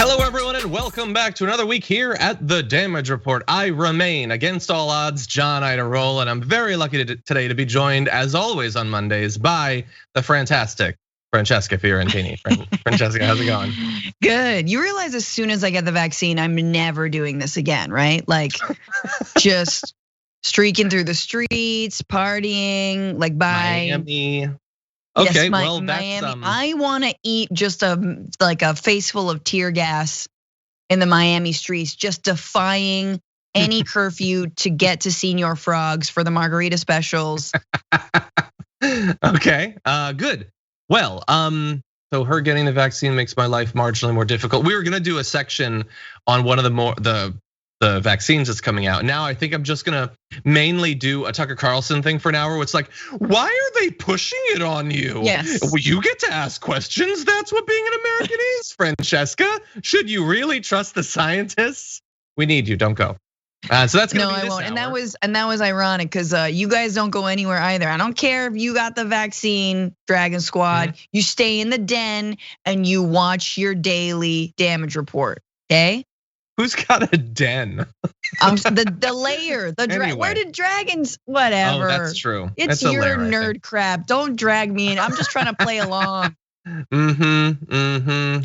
Hello, everyone, and welcome back to another week here at the Damage Report. I remain, against all odds, John Idaroll, and I'm very lucky today to be joined, as always on Mondays, by the fantastic Francesca Fiorentini. Francesca, how's it going? Good. You realize as soon as I get the vaccine, I'm never doing this again, right? Like, just streaking through the streets, partying, like by Miami. Okay, yes, well, Miami. that's I want to eat just a face full of tear gas in the Miami streets, just defying any curfew to get to Senior Frogs for the margarita specials. Okay, good. Well, so her getting the vaccine makes my life marginally more difficult. We were gonna do a section on one of the vaccines that's coming out. Now I think I'm just gonna mainly do a Tucker Carlson thing for an hour. It's like, why are they pushing it on you? Yes. Well, you get to ask questions. That's what being an American is, Francesca. Should you really trust the scientists? We need you. Don't go. So that's gonna be this I won't. hour. And that was ironic because you guys don't go anywhere either. I don't care if you got the vaccine, Dragon Squad. You stay in the den and you watch your daily damage report. Okay. Who's got a den? The layer, Anyway. Where did dragons? Whatever. Oh, that's true. It's That's a your lair, I think. nerd crap. Don't drag me in. I'm just trying to play along.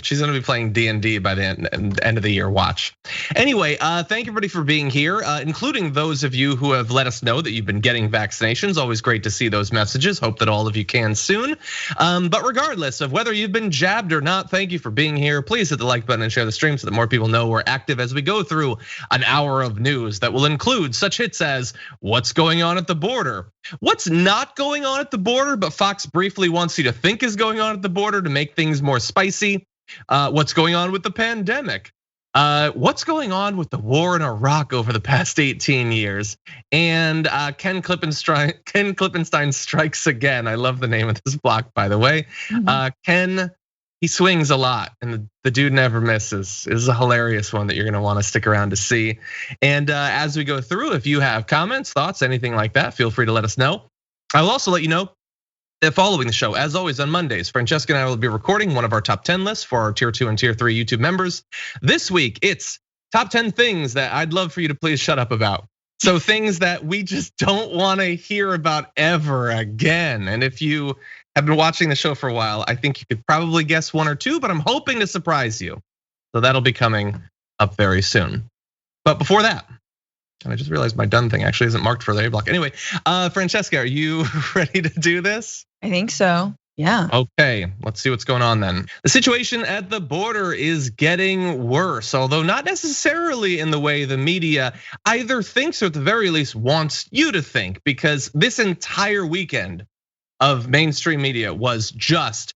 She's gonna be playing D&D by the end of the year. Watch. Anyway, thank everybody for being here, including those of you who have let us know that you've been getting vaccinations. Always great to see those messages. Hope that all of you can soon. But regardless of whether you've been jabbed or not, thank you for being here. Please hit the like button and share the stream so that more people know we're active as we go through an hour of news that will include such hits as what's going on at the border, what's not going on at the border, but Fox briefly wants you to think is going on at the border to make things more spicy. What's going on with the pandemic? What's going on with the war in Iraq over the past 18 years? And Ken Klippenstein strikes again. I love the name of this block, by the way. Ken, he swings a lot, and the dude never misses. This is a hilarious one that you're gonna wanna stick around to see. And as we go through, if you have comments, thoughts, anything like that, feel free to let us know. I will also let you know that following the show, as always on Mondays, Francesca and I will be recording one of our top 10 lists for our tier 2 and tier 3 YouTube members. This week, it's top 10 things that I'd love for you to please shut up about. So things that we just don't wanna hear about ever again. And if you have been watching the show for a while, I think you could probably guess one or two, but I'm hoping to surprise you. So that'll be coming up very soon. But before that, and I just realized my done thing actually isn't marked for the A block. Anyway, Francesca, are you ready to do this? I think so. Yeah. Okay, let's see what's going on then. The situation at the border is getting worse, although not necessarily in the way the media either thinks or at the very least wants you to think, because this entire weekend of mainstream media was just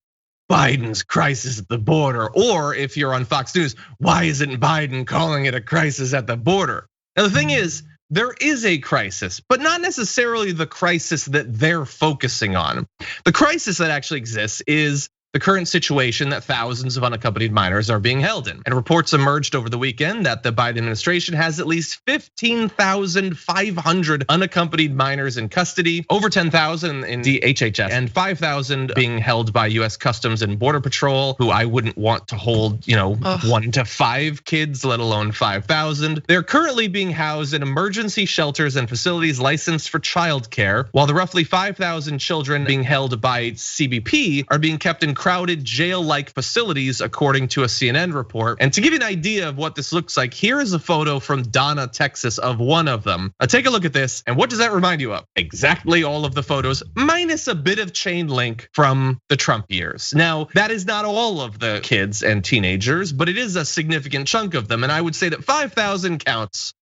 Biden's crisis at the border. Or if you're on Fox News, why isn't Biden calling it a crisis at the border? Now the thing is, there is a crisis, but not necessarily the crisis that they're focusing on. The crisis that actually exists is the current situation that thousands of unaccompanied minors are being held in. And reports emerged over the weekend that the Biden administration has at least 15,500 unaccompanied minors in custody, over 10,000 in the HHS, and 5,000 being held by US Customs and Border Patrol, who I wouldn't want to hold, 1 to 5 kids, let alone 5,000. They're currently being housed in emergency shelters and facilities licensed for childcare, while the roughly 5,000 children being held by CBP are being kept in crowded jail-like facilities, according to a CNN report. And to give you an idea of what this looks like, here is a photo from Donna, Texas, of one of them. Take a look at this, and what does that remind you of? Exactly all of the photos, minus a bit of chain link from the Trump years. Now, that is not all of the kids and teenagers, but it is a significant chunk of them, and I would say that 5,000 counts.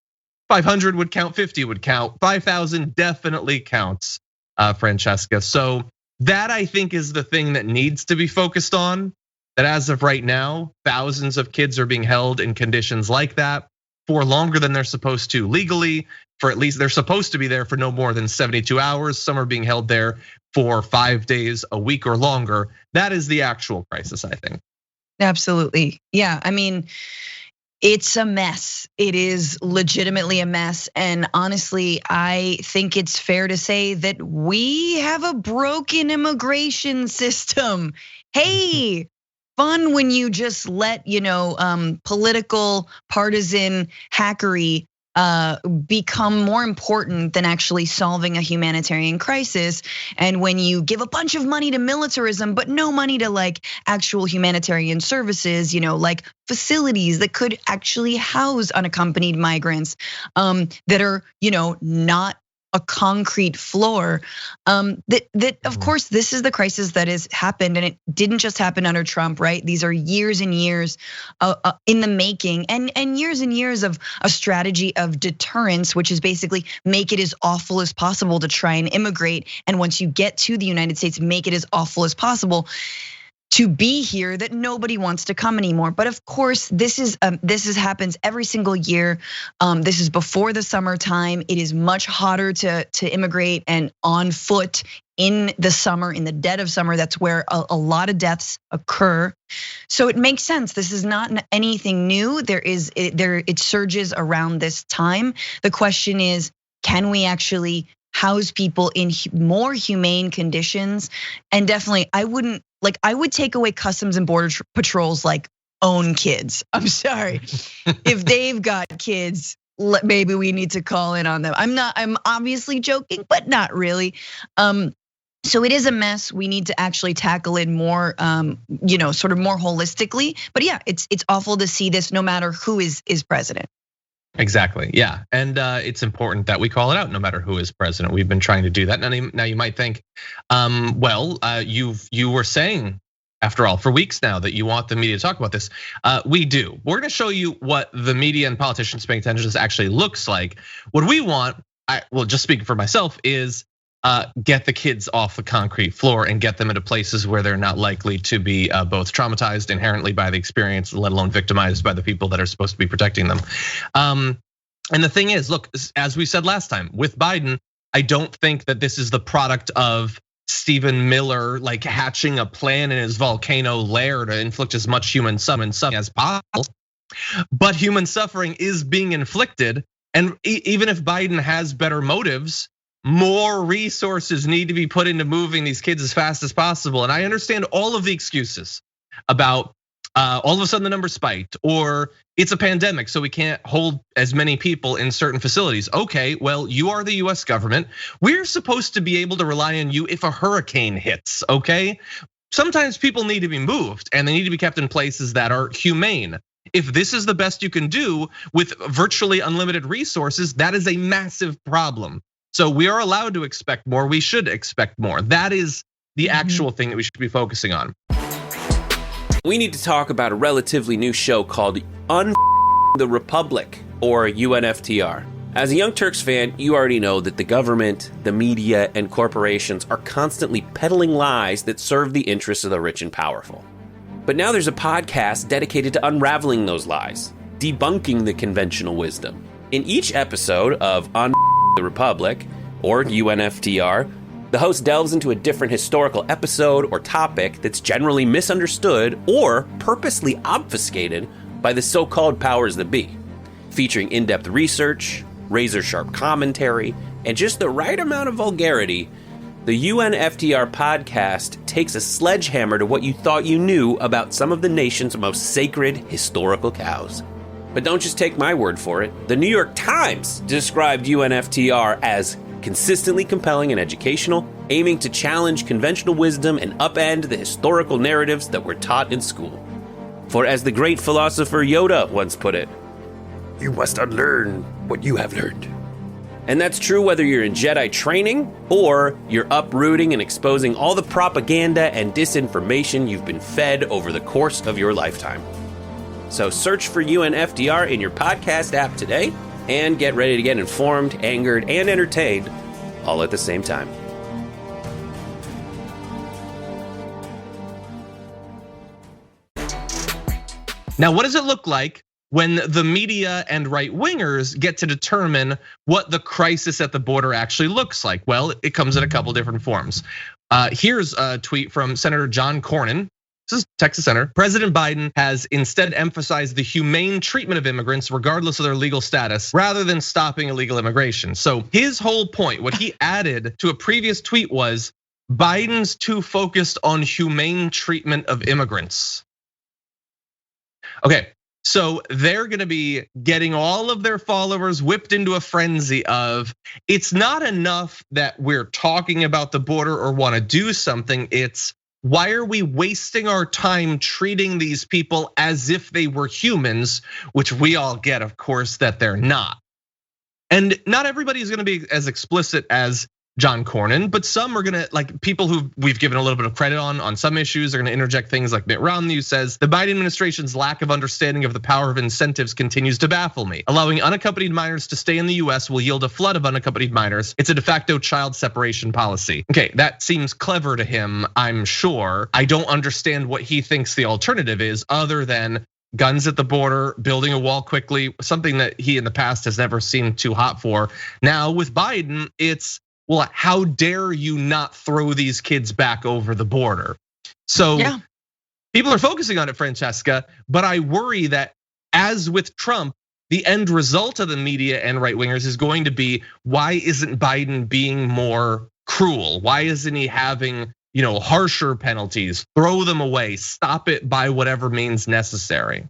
500 would count, 50 would count, 5,000 definitely counts, Francesca. So that I think is the thing that needs to be focused on, that as of right now, thousands of kids are being held in conditions like that for longer than they're supposed to legally, for at least they're supposed to be there for no more than 72 hours. Some are being held there for 5 days, a week or longer. That is the actual crisis, I think. Absolutely. Yeah, I mean, it's a mess. It is legitimately a mess. And honestly, I think it's fair to say that we have a broken immigration system. Hey, fun when you just let political partisan hackery become more important than actually solving a humanitarian crisis. And when you give a bunch of money to militarism, but no money to like actual humanitarian services, like facilities that could actually house unaccompanied migrants that are, not a concrete floor. That of course, this is the crisis that has happened, and it didn't just happen under Trump, right? These are years and years in the making, and years of a strategy of deterrence, which is basically make it as awful as possible to try and immigrate, and once you get to the United States, make it as awful as possible to be here, that nobody wants to come anymore. But of course, this happens every single year. This is before the summertime. It is much hotter to immigrate, and on foot in the summer, in the dead of summer, that's where a lot of deaths occur. So it makes sense. This is not anything new. It surges around this time. The question is, can we actually house people in more humane conditions? And definitely, I would take away Customs and Border Patrol's like own kids. I'm sorry, if they've got kids, maybe we need to call in on them. I'm obviously joking, but not really. So it is a mess. We need to actually tackle it more, sort of more holistically. But yeah, it's awful to see this, no matter who is president. Exactly, yeah, and it's important that we call it out no matter who is president. We've been trying to do that. Now you might think, you were saying, after all, for weeks now that you want the media to talk about this. We do. We're gonna show you what the media and politicians paying attention to this actually looks like. What we want, just speaking for myself, is get the kids off the concrete floor and get them into places where they're not likely to be both traumatized inherently by the experience, let alone victimized by the people that are supposed to be protecting them. And the thing is, look, as we said last time, with Biden, I don't think that this is the product of Stephen Miller like hatching a plan in his volcano lair to inflict as much human suffering as possible. But human suffering is being inflicted, and even if Biden has better motives, more resources need to be put into moving these kids as fast as possible. And I understand all of the excuses about all of a sudden the number spiked, or it's a pandemic, so we can't hold as many people in certain facilities. Okay, well, you are the US government. We're supposed to be able to rely on you if a hurricane hits, okay? Sometimes people need to be moved, and they need to be kept in places that are humane. If this is the best you can do with virtually unlimited resources, that is a massive problem. So we are allowed to expect more. We should expect more. That is the actual thing that we should be focusing on. We need to talk about a relatively new show called the Republic, or UNFTR. As a Young Turks fan, you already know that the government, the media, and corporations are constantly peddling lies that serve the interests of the rich and powerful. But now there's a podcast dedicated to unraveling those lies, debunking the conventional wisdom. In each episode of the Republic, or UNFTR, the host delves into a different historical episode or topic that's generally misunderstood or purposely obfuscated by the so-called powers that be, featuring in-depth research, razor-sharp commentary, and just the right amount of vulgarity. The UNFTR podcast takes a sledgehammer to what you thought you knew about some of the nation's most sacred historical cows. But don't just take my word for it. The New York Times described UNFTR as consistently compelling and educational, aiming to challenge conventional wisdom and upend the historical narratives that were taught in school. For as the great philosopher Yoda once put it, "You must unlearn what you have learned." And that's true whether you're in Jedi training or you're uprooting and exposing all the propaganda and disinformation you've been fed over the course of your lifetime. So search for UNFTR in your podcast app today and get ready to get informed, angered, and entertained all at the same time. Now, what does it look like when the media and right-wingers get to determine what the crisis at the border actually looks like? Well, it comes in a couple different forms. Here's a tweet from Senator John Cornyn. This is Texas Senator. President Biden has instead emphasized the humane treatment of immigrants regardless of their legal status, rather than stopping illegal immigration. So his whole point, what he added to a previous tweet was, Biden's too focused on humane treatment of immigrants. Okay, so they're gonna be getting all of their followers whipped into a frenzy of, it's not enough that we're talking about the border or wanna do something, it's why are we wasting our time treating these people as if they were humans, which we all get, of course, that they're not. And not everybody is gonna be as explicit as John Cornyn, but some are gonna, like people who we've given a little bit of credit on some issues, are gonna interject things like Mitt Romney, who says the Biden administration's lack of understanding of the power of incentives continues to baffle me. Allowing unaccompanied minors to stay in the US will yield a flood of unaccompanied minors. It's a de facto child separation policy. Okay, that seems clever to him, I'm sure. I don't understand what he thinks the alternative is, other than guns at the border, building a wall quickly, something that he in the past has never seemed too hot for. Now with Biden, it's, well, how dare you not throw these kids back over the border? So people are focusing on it, Francesca, but I worry that as with Trump, the end result of the media and right wingers is going to be, why isn't Biden being more cruel? Why isn't he having, harsher penalties? Throw them away, stop it by whatever means necessary.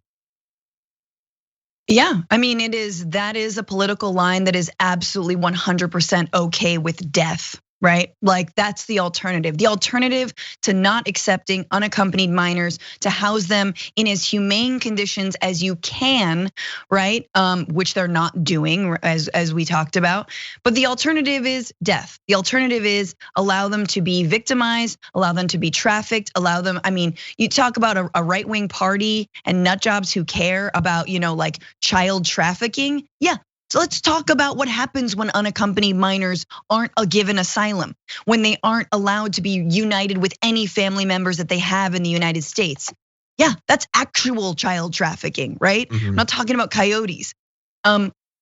Yeah, I mean, that is a political line that is absolutely 100% okay with death, right? Like that's the alternative. The alternative to not accepting unaccompanied minors, to house them in as humane conditions as you can, right? Which they're not doing, as we talked about. But the alternative is death. The alternative is allow them to be victimized, allow them to be trafficked, allow them. I mean, you talk about a right-wing party and nut jobs who care about, like child trafficking. Yeah. So let's talk about what happens when unaccompanied minors aren't given asylum, when they aren't allowed to be united with any family members that they have in the United States. Yeah, that's actual child trafficking, right? I'm not talking about coyotes.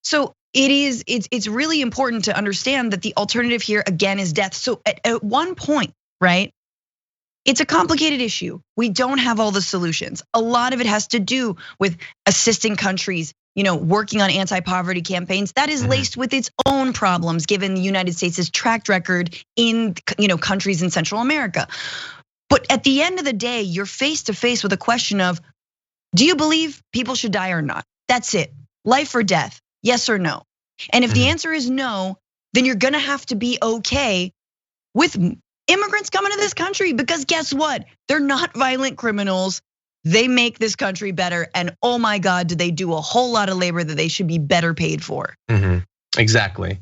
So it's really important to understand that the alternative here again is death. So at one point, right? It's a complicated issue. We don't have all the solutions. A lot of it has to do with assisting countries, working on anti-poverty campaigns. That is laced with its own problems, given the United States' track record in countries in Central America. But at the end of the day, you're face to face with a question of, do you believe people should die or not? That's it. Life or death, yes or no. And if the answer is no, then you're gonna have to be okay with immigrants coming to this country, because guess what? They're not violent criminals. They make this country better, and oh my God, do they do a whole lot of labor that they should be better paid for. Exactly.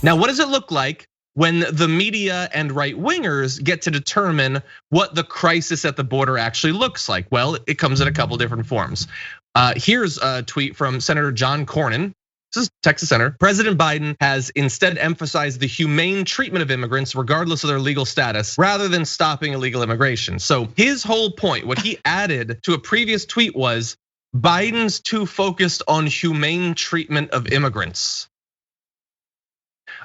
Now, what does it look like when the media and right wingers get to determine what the crisis at the border actually looks like? Well, it comes in a couple different forms. Here's a tweet from Senator John Cornyn. This is Texas Senator. President Biden has instead emphasized the humane treatment of immigrants regardless of their legal status, rather than stopping illegal immigration. So his whole point, what he added to a previous tweet was, Biden's too focused on humane treatment of immigrants.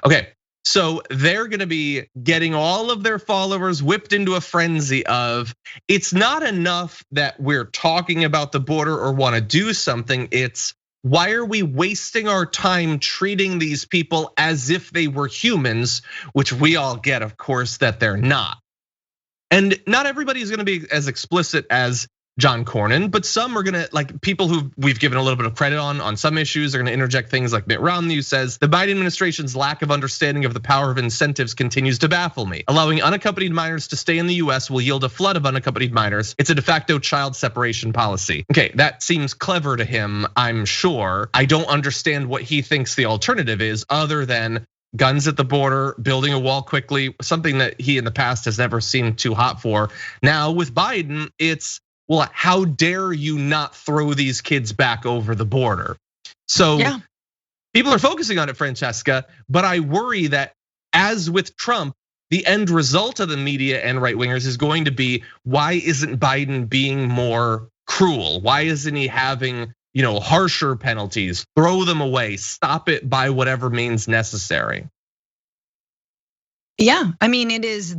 Okay, so they're gonna be getting all of their followers whipped into a frenzy of, it's not enough that we're talking about the border or wanna do something, it's why are we wasting our time treating these people as if they were humans, which we all get, of course, that they're not. And not everybody is gonna be as explicit as John Cornyn, but some are gonna, like people who we've given a little bit of credit on some issues, are gonna interject things like Mitt Romney, who says the Biden administration's lack of understanding of the power of incentives continues to baffle me. Allowing unaccompanied minors to stay in the US will yield a flood of unaccompanied minors. It's a de facto child separation policy. Okay, that seems clever to him, I'm sure. I don't understand what he thinks the alternative is, other than guns at the border, building a wall quickly, something that he in the past has never seemed too hot for. Now with Biden, it's, well, how dare you not throw these kids back over the border? So people are focusing on it, Francesca, but I worry that as with Trump, the end result of the media and right wingers is going to be, why isn't Biden being more cruel? Why isn't he having, harsher penalties? Throw them away, stop it by whatever means necessary. Yeah, I mean,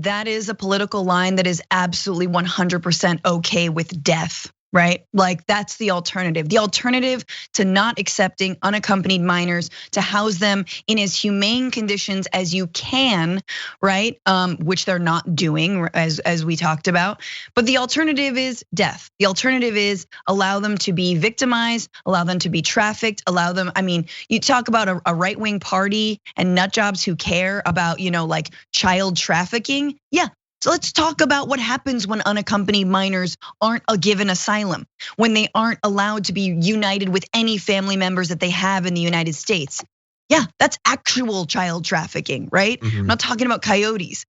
that is a political line that is absolutely 100% okay with death, right? Like that's the alternative. The alternative to not accepting unaccompanied minors, to house them in as humane conditions as you can, right? Which they're not doing, as we talked about. But the alternative is death. The alternative is allow them to be victimized, allow them to be trafficked, allow them. I mean, you talk about a right-wing party and nut jobs who care about, like child trafficking. Yeah. So let's talk about what happens when unaccompanied minors aren't given asylum, when they aren't allowed to be united with any family members that they have in the United States. Yeah, that's actual child trafficking, right? I'm not talking about coyotes.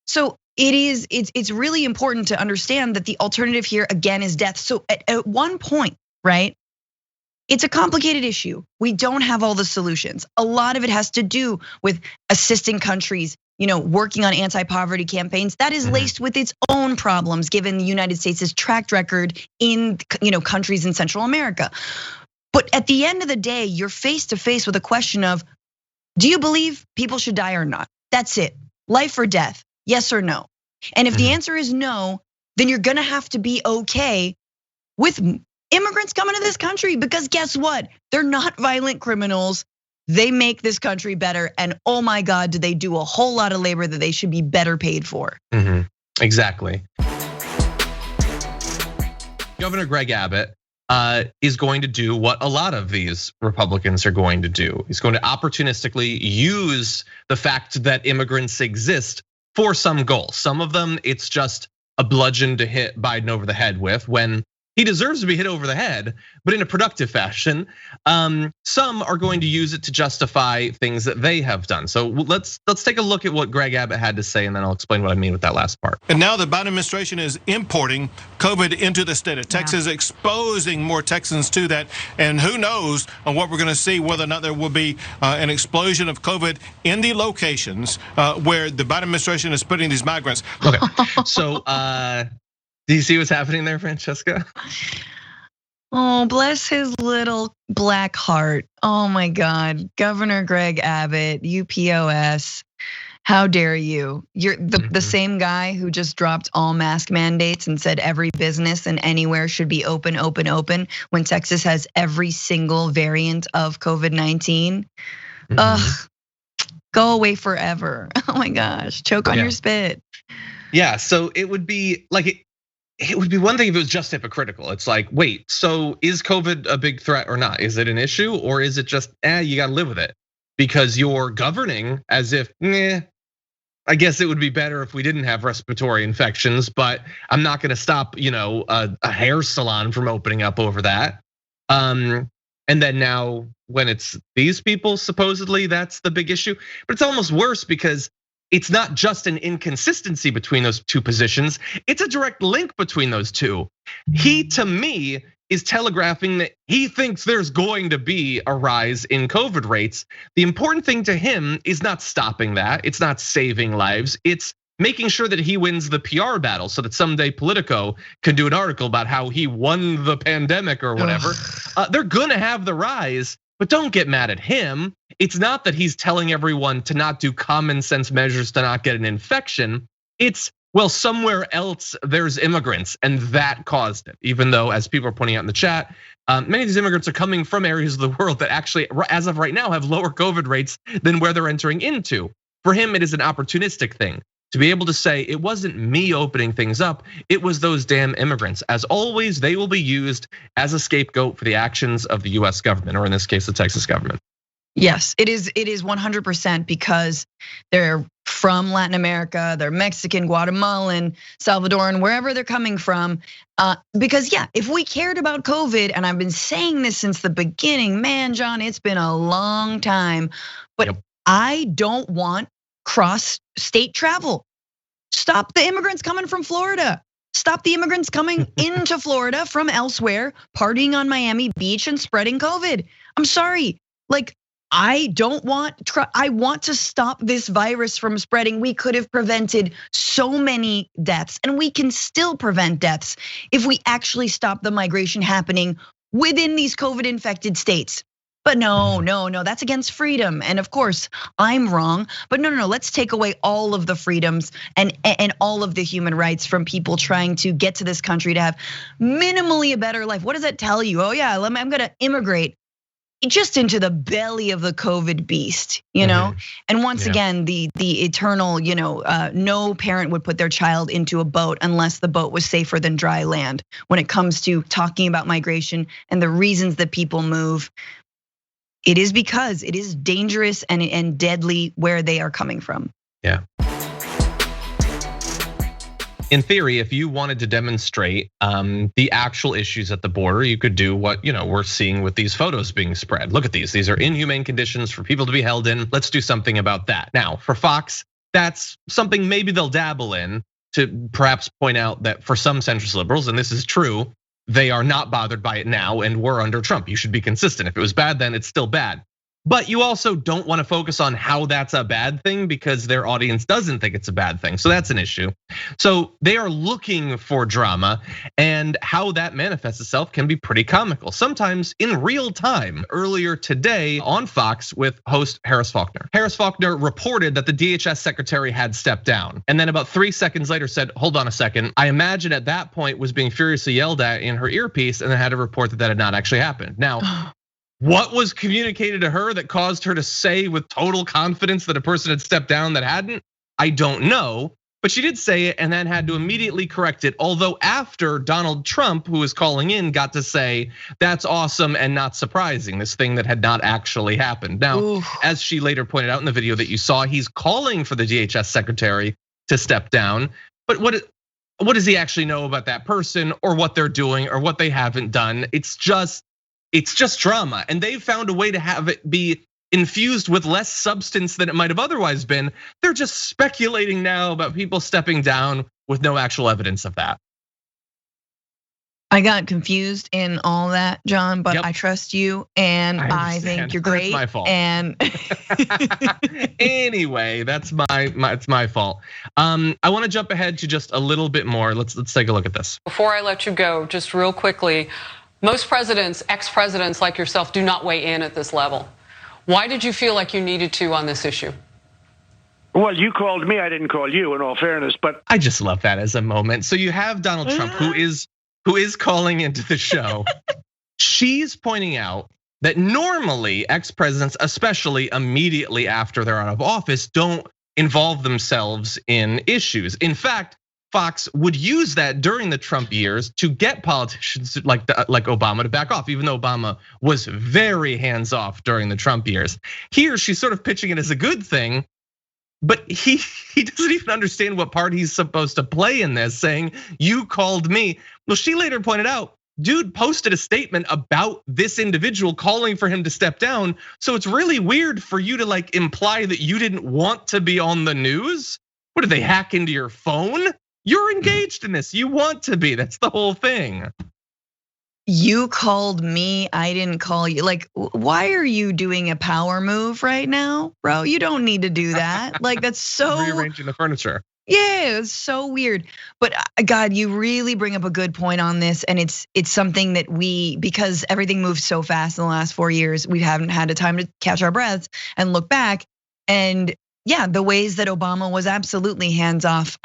So it's really important to understand that the alternative here again is death. So at one point, right? It's a complicated issue. We don't have all the solutions. A lot of it has to do with assisting countries, working on anti-poverty campaigns. That is laced with its own problems, given the United States' track record in countries in Central America. But at the end of the day, you're face to face with a question of, do you believe people should die or not? That's it. Life or death, yes or no? And if the answer is no, then you're gonna have to be okay with immigrants coming to this country, because guess what? They're not violent criminals. They make this country better, and oh my God, do they do a whole lot of labor that they should be better paid for. Exactly. Governor Greg Abbott is going to do what a lot of these Republicans are going to do. He's going to opportunistically use the fact that immigrants exist for some goal. Some of them, it's just a bludgeon to hit Biden over the head with, when he deserves to be hit over the head, but in a productive fashion. Some are going to use it to justify things that they have done. So let's take a look at what Greg Abbott had to say, and then I'll explain what I mean with that last part. And now the Biden administration is importing COVID into the state of Texas, exposing more Texans to that. And who knows on what we're going to see, whether or not there will be an explosion of COVID in the locations where the Biden administration is putting these migrants. Okay, so do you see what's happening there, Francesca? Oh, bless his little black heart. Oh my God, Governor Greg Abbott, UPOS. How dare you? You're the same guy who just dropped all mask mandates and said every business and anywhere should be open, when Texas has every single variant of COVID-19. Ugh, go away forever. Oh my gosh, choke on your spit. Yeah, so it would be like, it would be one thing if it was just hypocritical. It's like, wait, so is COVID a big threat or not? Is it an issue, or is it just, you gotta live with it? Because you're governing as if, I guess it would be better if we didn't have respiratory infections, but I'm not gonna stop, a hair salon from opening up over that. And then now when it's these people, supposedly that's the big issue. But it's almost worse because it's not just an inconsistency between those two positions, it's a direct link between those two. He, to me, is telegraphing that he thinks there's going to be a rise in COVID rates. The important thing to him is not stopping that, it's not saving lives, it's making sure that he wins the PR battle so that someday Politico can do an article about how he won the pandemic or whatever. They're gonna have the rise, but don't get mad at him. It's not that he's telling everyone to not do common sense measures to not get an infection. It's, well, somewhere else there's immigrants and that caused it. Even though, as people are pointing out in the chat, many of these immigrants are coming from areas of the world that actually, as of right now, have lower COVID rates than where they're entering into. For him, it is an opportunistic thing to be able to say, it wasn't me opening things up, it was those damn immigrants. As always, they will be used as a scapegoat for the actions of the US government, or in this case, the Texas government. Yes, it is 100% because they're from Latin America, they're Mexican, Guatemalan, Salvadoran, wherever they're coming from. Because if we cared about COVID, and I've been saying this since the beginning, man, John, it's been a long time, but I don't want cross-state travel. Stop the immigrants coming from Florida. Stop the immigrants coming into Florida from elsewhere, partying on Miami Beach and spreading COVID. I'm sorry, I want to stop this virus from spreading. We could have prevented so many deaths, and we can still prevent deaths if we actually stop the migration happening within these COVID infected states. But no, that's against freedom. And of course, I'm wrong. But no, let's take away all of the freedoms and all of the human rights from people trying to get to this country to have minimally a better life. What does that tell you? Oh yeah, I'm gonna immigrate just into the belly of the COVID beast, you know? And once again, the eternal, no parent would put their child into a boat unless the boat was safer than dry land. When it comes to talking about migration and the reasons that people move, it is because it is dangerous and deadly where they are coming from. Yeah. In theory, if you wanted to demonstrate the actual issues at the border, you could do what we're seeing with these photos being spread. Look at these. These are inhumane conditions for people to be held in. Let's do something about that. Now, for Fox, that's something maybe they'll dabble in to perhaps point out that for some centrist liberals, and this is true, they are not bothered by it now, and we're under Trump. You should be consistent. If it was bad then, it's still bad. But you also don't want to focus on how that's a bad thing because their audience doesn't think it's a bad thing. So that's an issue. So they are looking for drama, and how that manifests itself can be pretty comical, sometimes in real time. Earlier today on Fox with host Harris Faulkner. Harris Faulkner reported that the DHS secretary had stepped down, and then about 3 seconds later said, hold on a second. I imagine at that point was being furiously yelled at in her earpiece, and then had to report that had not actually happened. Now, what was communicated to her that caused her to say with total confidence that a person had stepped down that hadn't? I don't know, but she did say it and then had to immediately correct it. Although after Donald Trump, who was calling in, got to say, that's awesome and not surprising, this thing that had not actually happened. Now, as she later pointed out in the video that you saw, he's calling for the DHS secretary to step down. But what does he actually know about that person or what they're doing or what they haven't done? It's just drama, and they've found a way to have it be infused with less substance than it might have otherwise been. They're just speculating now about people stepping down with no actual evidence of that. I got confused in all that, John, but I trust you, and I think you're great. That's my fault. And anyway, it's my fault. I want to jump ahead to just a little bit more. Let's take a look at this. Before I let you go, just real quickly. Most presidents, ex-presidents like yourself, do not weigh in at this level. Why did you feel like you needed to on this issue? Well, you called me, I didn't call you, in all fairness, but I just love that as a moment. So you have Donald Trump, who is calling into the show. She's pointing out that normally ex-presidents, especially immediately after they're out of office, don't involve themselves in issues. In fact, Fox would use that during the Trump years to get politicians like Obama to back off, even though Obama was very hands-off during the Trump years. Here, she's sort of pitching it as a good thing, but he doesn't even understand what part he's supposed to play in this, saying, you called me. Well, she later pointed out, dude posted a statement about this individual calling for him to step down. So it's really weird for you to imply that you didn't want to be on the news. What, did they hack into your phone? You're engaged in this. You want to be. That's the whole thing. You called me. I didn't call you. Why are you doing a power move right now, bro? You don't need to do that. That's so rearranging the furniture. Yeah, it's so weird. But God, you really bring up a good point on this, and it's something that because everything moves so fast in the last 4 years, we haven't had a time to catch our breaths and look back. And yeah, the ways that Obama was absolutely hands off.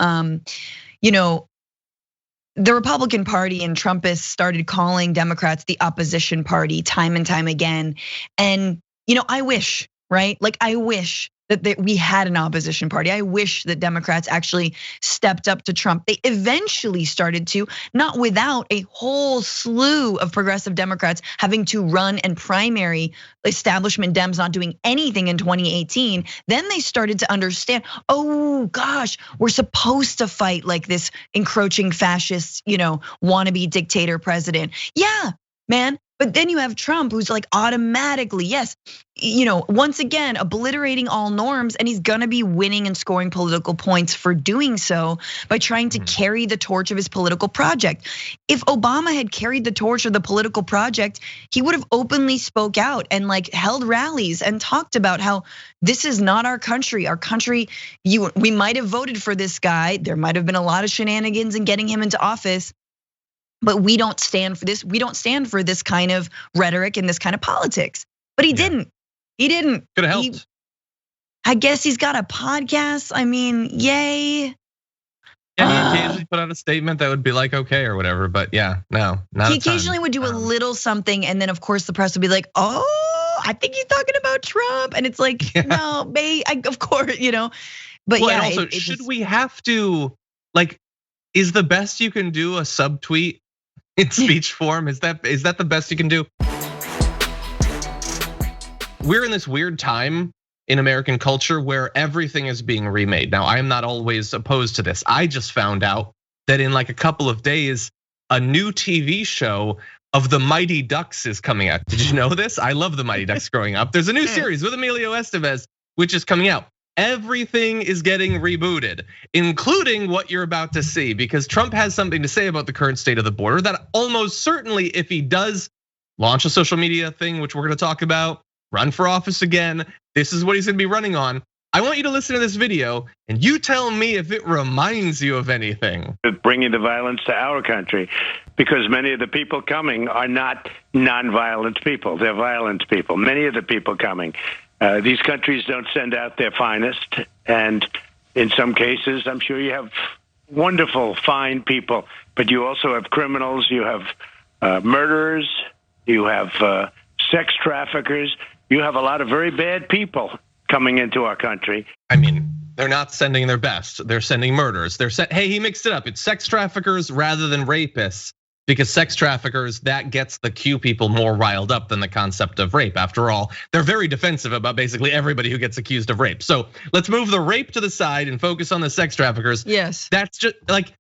The Republican Party and Trumpists started calling Democrats the opposition party time and time again. And I wish, right? I wish that we had an opposition party. I wish that Democrats actually stepped up to Trump. They eventually started to, not without a whole slew of progressive Democrats having to run and primary establishment Dems not doing anything in 2018. Then they started to understand, oh gosh, we're supposed to fight this encroaching fascist, wannabe dictator president. Yeah, man. But then you have Trump, who's automatically, yes, once again, obliterating all norms, and he's gonna be winning and scoring political points for doing so by trying to carry the torch of his political project. If Obama had carried the torch of the political project, he would have openly spoke out and held rallies and talked about how this is not our country. Our country, we might have voted for this guy. There might have been a lot of shenanigans in getting him into office. But we don't stand for this. We don't stand for this kind of rhetoric and this kind of politics. But he didn't. He didn't. Could have helped. I guess he's got a podcast. I mean, yay. Yeah, he occasionally put out a statement that would be like, okay, or whatever. But yeah, no, not. He occasionally would do a little something, and then of course the press would be like, oh, I think he's talking about Trump. And it's like, no, of course, But well, yeah. And also, should we have to, like, is the best you can do a subtweet in speech form? Is that the best you can do? We're in this weird time in American culture where everything is being remade. Now, I am not always opposed to this. I just found out that in like a couple of days, a new TV show of the Mighty Ducks is coming out. Did you know this? I love the Mighty Ducks growing up. There's a new series with Emilio Estevez, which is coming out. Everything is getting rebooted, including what you're about to see, because Trump has something to say about the current state of the border that almost certainly, if he does launch a social media thing, which we're gonna talk about, run for office again, this is what he's gonna be running on. I want you to listen to this video and you tell me if it reminds you of anything. Bringing the violence to our country, because many of the people coming are not non-violent people. They're violent people. Many of the people coming. These countries don't send out their finest. And in some cases, I'm sure you have wonderful, fine people, but you also have criminals, you have murderers, you have sex traffickers, you have a lot of very bad people coming into our country. I mean, they're not sending their best. They're sending murderers. Hey, he mixed it up. It's sex traffickers rather than rapists, because sex traffickers, that gets the Q people more riled up than the concept of rape. After all, they're very defensive about basically everybody who gets accused of rape. So let's move the rape to the side and focus on the sex traffickers. Yes. That's just like,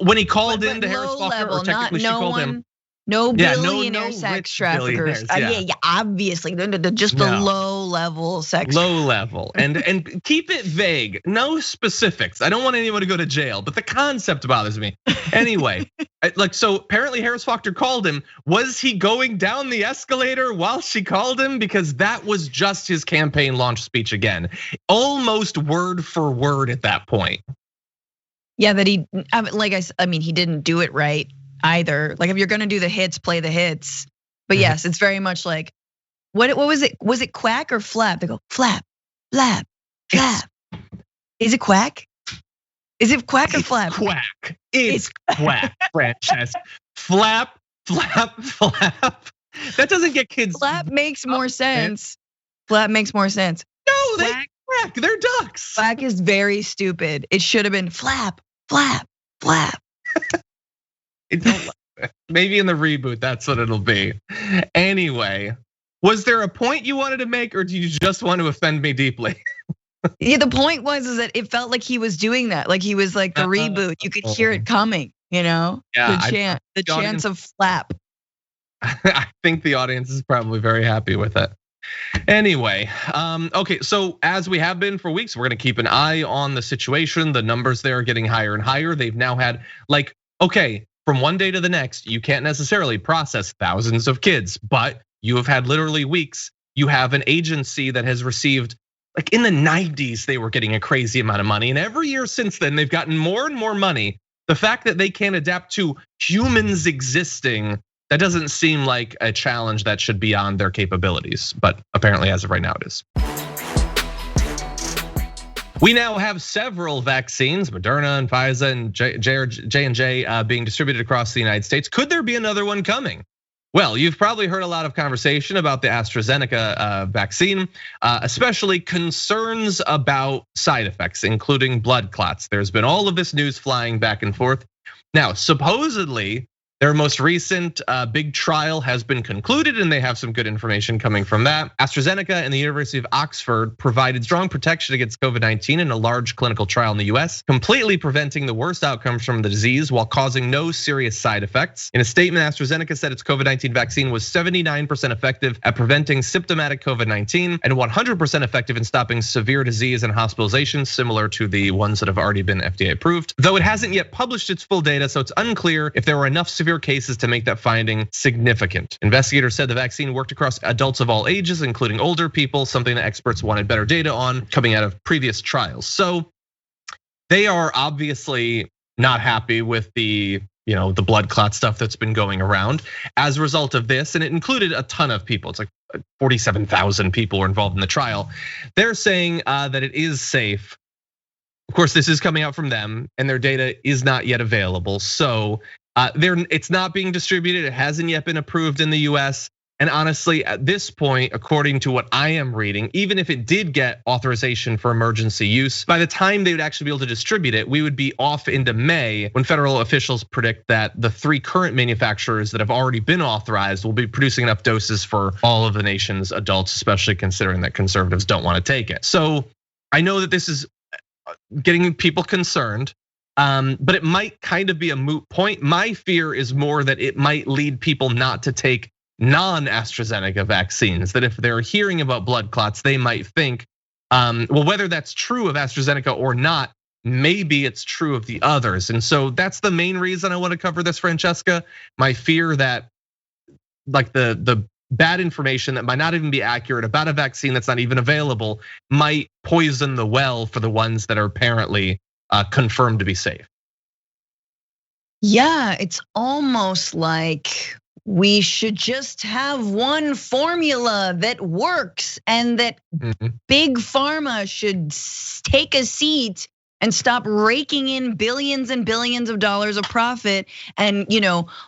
when he called in to Harris Faulkner, or technically she called him. No billionaire sex traffickers. Yeah, obviously, they're just the low level sex. Low level, and keep it vague. No specifics. I don't want anyone to go to jail, but the concept bothers me. Anyway, so apparently Harris Faulkner called him. Was he going down the escalator while she called him? Because that was just his campaign launch speech again, almost word for word at that point. Yeah, that he, I mean, he didn't do it right either. Like, if you're gonna do the hits, play the hits. But yes, it's very much like, what was it? Was it quack or flap? They go flap, flap, flap. Is it quack? Is it quack or flap? Quack. It's quack, Francesca. Flap, flap, flap. That doesn't get kids. Flap makes more sense. Flap makes more sense. No, they quack. They're ducks. Quack is very stupid. It should have been flap, flap, flap. Maybe in the reboot, that's what it'll be. Anyway, was there a point you wanted to make, or do you just want to offend me deeply? Yeah, the point was that it felt like he was doing that. Like he was like the reboot. You could hear it coming, Yeah, the chance of flap. I think the audience is probably very happy with it. Anyway, okay, so as we have been for weeks, we're gonna keep an eye on the situation. The numbers there are getting higher and higher. They've now had, like, okay, from one day to the next, you can't necessarily process thousands of kids, but you have had literally weeks. You have an agency that has received, like in the 90s, they were getting a crazy amount of money. And every year since then, they've gotten more and more money. The fact that they can't adapt to humans existing, that doesn't seem like a challenge that should be beyond their capabilities. But apparently as of right now it is. We now have several vaccines, Moderna and Pfizer and J&J being distributed across the United States. Could there be another one coming? Well, you've probably heard a lot of conversation about the AstraZeneca vaccine, especially concerns about side effects, including blood clots. There's been all of this news flying back and forth. Now, supposedly, their most recent big trial has been concluded, and they have some good information coming from that. AstraZeneca and the University of Oxford provided strong protection against COVID-19 in a large clinical trial in the US, completely preventing the worst outcomes from the disease while causing no serious side effects. In a statement, AstraZeneca said its COVID-19 vaccine was 79% effective at preventing symptomatic COVID-19 and 100% effective in stopping severe disease and hospitalizations, similar to the ones that have already been FDA approved. Though it hasn't yet published its full data, so it's unclear if there were enough severe cases to make that finding significant. Investigators said the vaccine worked across adults of all ages, including older people, something that experts wanted better data on coming out of previous trials. So they are obviously not happy with the the blood clot stuff that's been going around as a result of this, and it included a ton of people. It's like 47,000 people were involved in the trial. They're saying that it is safe. Of course, this is coming out from them, and their data is not yet available. So it's not being distributed. It hasn't yet been approved in the US. And honestly, at this point, according to what I am reading, even if it did get authorization for emergency use, by the time they would actually be able to distribute it, we would be off into May, when federal officials predict that the 3 current manufacturers that have already been authorized will be producing enough doses for all of the nation's adults, especially considering that conservatives don't want to take it. So I know that this is getting people concerned, but it might kind of be a moot point. My fear is more that it might lead people not to take non-AstraZeneca vaccines, that if they're hearing about blood clots, they might think, well, whether that's true of AstraZeneca or not, maybe it's true of the others. And so that's the main reason I want to cover this, Francesca. My fear that like the bad information that might not even be accurate about a vaccine that's not even available might poison the well for the ones that are apparently confirmed to be safe. Yeah, it's almost like we should just have one formula that works, and that big pharma should take a seat and stop raking in billions and billions of dollars of profit and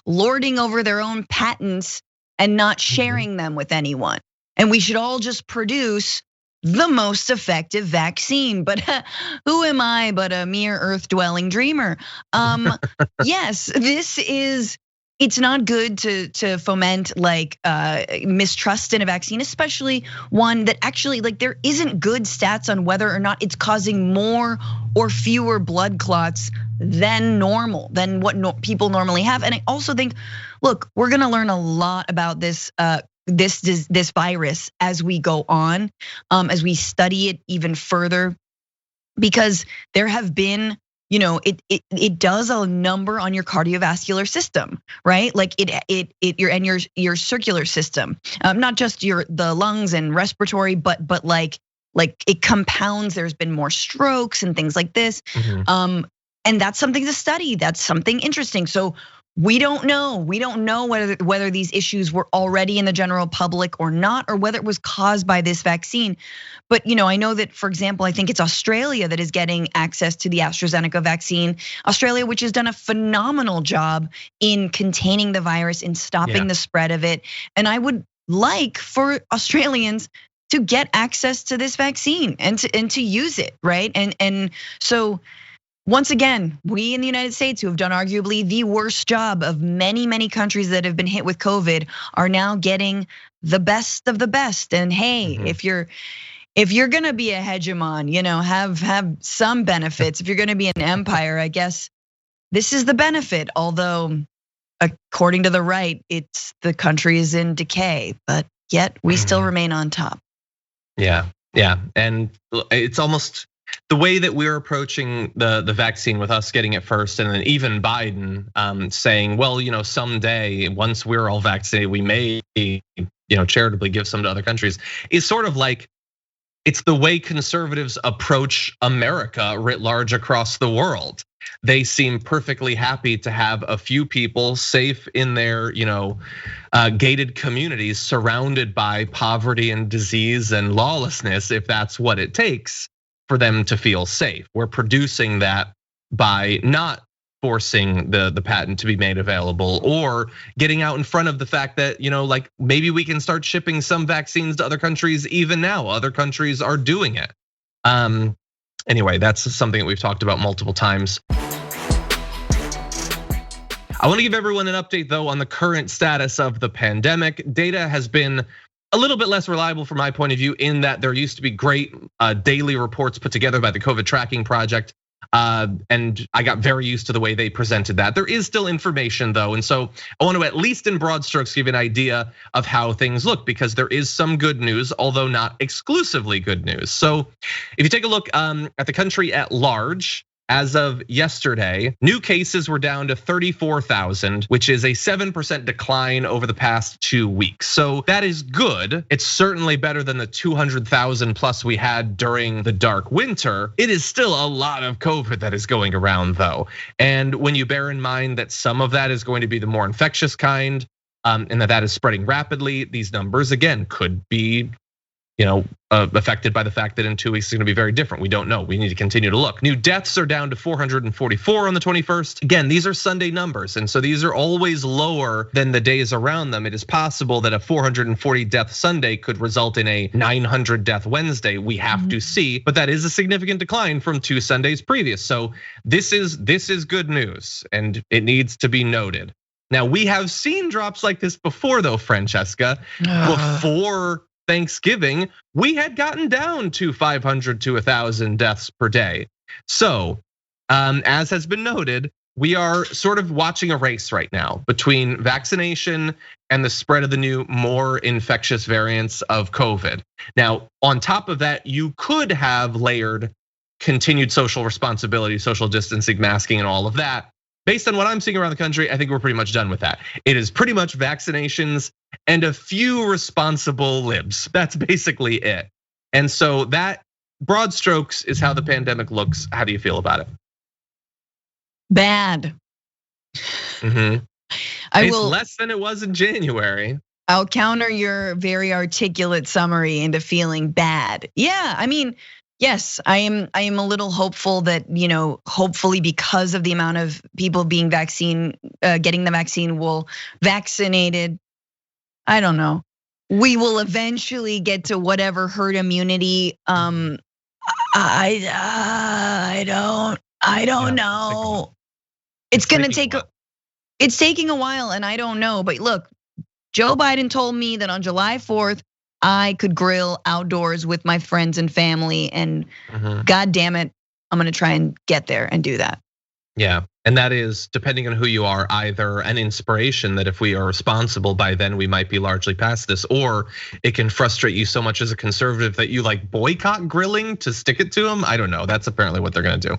lording over their own patents and not sharing them with anyone. And we should all just produce the most effective vaccine. But who am I but a mere earth-dwelling dreamer? Yes, it's not good to foment like mistrust in a vaccine, especially one that actually like there isn't good stats on whether or not it's causing more or fewer blood clots than normal, than what people normally have. And I also think, look, we're gonna learn a lot about this virus as we go on, as we study it even further, because there have been, it does a number on your cardiovascular system, right? Like your circular system, not just the lungs and respiratory, but like it compounds. There's been more strokes and things like this, and that's something to study. That's something interesting. So we don't know whether these issues were already in the general public or not, or whether it was caused by this vaccine. But I know that, for example, I think it's Australia that is getting access to the AstraZeneca vaccine. Australia, which has done a phenomenal job in containing the virus, in stopping the spread of it. And I would like for Australians to get access to this vaccine and to use it, right? And so once again, we in the United States, who have done arguably the worst job of many, many countries that have been hit with COVID, are now getting the best of the best. And hey, if you're gonna be a hegemon, have some benefits. If you're gonna be an empire, I guess this is the benefit. Although, according to the right, it's the country is in decay, but yet we still remain on top. Yeah, and it's almost the way that we're approaching the vaccine, with us getting it first, and then even Biden saying, well, someday once we're all vaccinated, we may, charitably give some to other countries, is sort of like, it's the way conservatives approach America writ large across the world. They seem perfectly happy to have a few people safe in their, gated communities, surrounded by poverty and disease and lawlessness, if that's what it takes for them to feel safe. We're producing that by not forcing the patent to be made available, or getting out in front of the fact that, like maybe we can start shipping some vaccines to other countries even now. Other countries are doing it. Anyway, that's something that we've talked about multiple times. I want to give everyone an update though on the current status of the pandemic. Data has been a little bit less reliable from my point of view, in that there used to be great daily reports put together by the COVID Tracking Project. And I got very used to the way they presented that. There is still information though. And so I want to, at least in broad strokes, give you an idea of how things look, because there is some good news, although not exclusively good news. So if you take a look at the country at large, as of yesterday, new cases were down to 34,000, which is a 7% decline over the past 2 weeks. So that is good. It's certainly better than the 200,000 plus we had during the dark winter. It is still a lot of COVID that is going around though. And when you bear in mind that some of that is going to be the more infectious kind, and that is spreading rapidly, these numbers again could be affected by the fact that in 2 weeks it's gonna be very different. We don't know, we need to continue to look. New deaths are down to 444 on the 21st. Again, these are Sunday numbers, and so these are always lower than the days around them. It is possible that a 440 death Sunday could result in a 900 death Wednesday. We have to see, but that is a significant decline from 2 Sundays previous. So this is good news, and it needs to be noted. Now, we have seen drops like this before though, Francesca. Before Thanksgiving, we had gotten down to 500 to 1,000 deaths per day. So, as has been noted, we are sort of watching a race right now between vaccination and the spread of the new, more infectious variants of COVID. Now, on top of that, you could have layered continued social responsibility, social distancing, masking, and all of that. Based on what I'm seeing around the country, I think we're pretty much done with that. It is pretty much vaccinations and a few responsible libs. That's basically it. And so that, broad strokes, is how the pandemic looks. How do you feel about it? Bad. It's less than it was in January. I'll counter your very articulate summary into feeling bad. Yeah, I mean, yes, I am a little hopeful that, hopefully because of the amount of people being getting the vaccine vaccinated, I don't know. We will eventually get to whatever herd immunity. I don't know. It's taking a while, and I don't know. But look, Joe Biden told me that on July 4th, I could grill outdoors with my friends and family, and God damn it, I'm gonna try and get there and do that. Yeah, and that is, depending on who you are, either an inspiration that if we are responsible by then we might be largely past this, or it can frustrate you so much as a conservative that you like boycott grilling to stick it to them. I don't know, that's apparently what they're gonna do.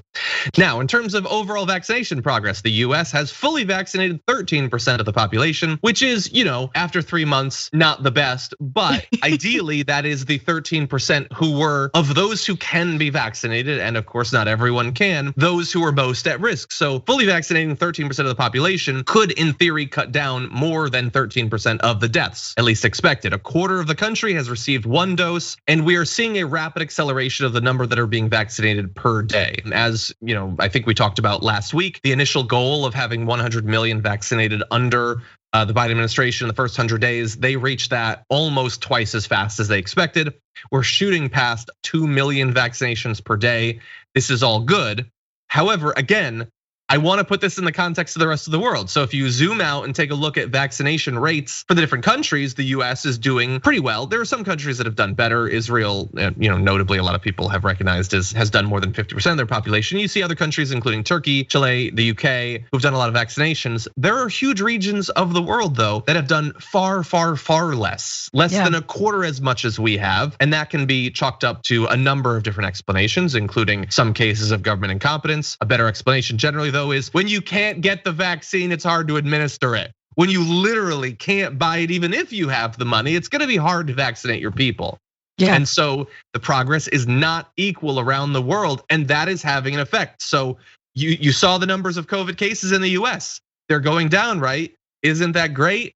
Now, in terms of overall vaccination progress, the US has fully vaccinated 13% of the population, which is, after 3 months, not the best, but ideally that is the 13% who were, of those who can be vaccinated, and of course not everyone can, those who are most at risk. So fully vaccinating 13% of the population could, in theory, cut down more than 13% of the deaths, at least expected. A quarter of the country has received 1 dose, and we are seeing a rapid acceleration of the number that are being vaccinated per day. As I think we talked about last week, the initial goal of having 100 million vaccinated under the Biden administration in the first 100 days, they reached that almost twice as fast as they expected. We're shooting past 2 million vaccinations per day. This is all good. However, again, I want to put this in the context of the rest of the world. So if you zoom out and take a look at vaccination rates for the different countries, the US is doing pretty well. There are some countries that have done better. Israel, notably, a lot of people have recognized has done more than 50% of their population. You see other countries, including Turkey, Chile, the UK, who've done a lot of vaccinations. There are huge regions of the world, though, that have done far, far, far less than a quarter as much as we have. And that can be chalked up to a number of different explanations, including some cases of government incompetence. A better explanation generally, though, is when you can't get the vaccine, it's hard to administer it. When you literally can't buy it, even if you have the money, it's gonna be hard to vaccinate your people. Yeah. And so the progress is not equal around the world, and that is having an effect. So you saw the numbers of COVID cases in the US. They're going down, right? Isn't that great?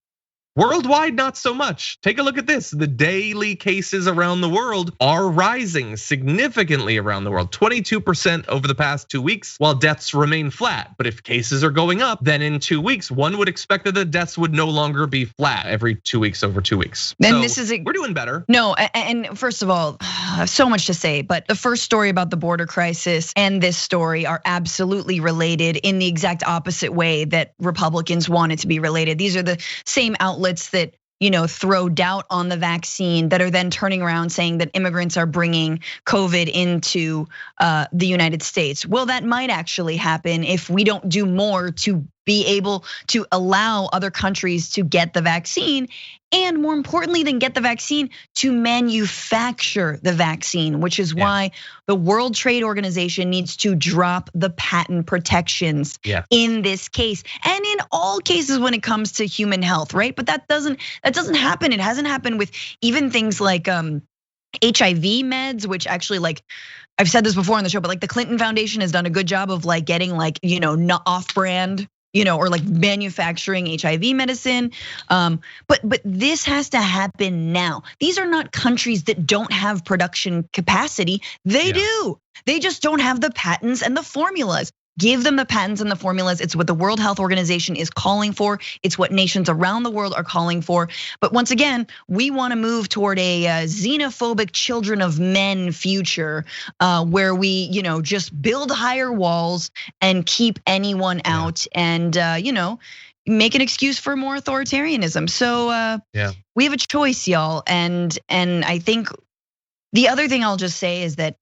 Worldwide, not so much. Take a look at this. The daily cases around the world are rising significantly around the world, 22% over the past 2 weeks, while deaths remain flat. But if cases are going up, then in 2 weeks, one would expect that the deaths would no longer be flat every 2 weeks over 2 weeks. And we're doing better. No, and first of all, I have so much to say, but the first story about the border crisis and this story are absolutely related in the exact opposite way that Republicans want it to be related. These are the same outlets that throw doubt on the vaccine that are then turning around saying that immigrants are bringing COVID into the United States. Well, that might actually happen if we don't do more to be able to allow other countries to get the vaccine, and more importantly than get the vaccine, to manufacture the vaccine, which is why the World Trade Organization needs to drop the patent protections in this case, and in all cases when it comes to human health, right? But that doesn't happen. It hasn't happened with even things like HIV meds, which actually, like, I've said this before on the show, but like the Clinton Foundation has done a good job of like getting like, not off-brand, or like manufacturing HIV medicine. But this has to happen now. These are not countries that don't have production capacity. They do. They just don't have the patents and the formulas. Give them the patents and the formulas. It's what the World Health Organization is calling for. It's what nations around the world are calling for. But once again, we want to move toward a xenophobic children of men future where we, just build higher walls and keep anyone out and, make an excuse for more authoritarianism. So we have a choice, y'all. And I think the other thing I'll just say is that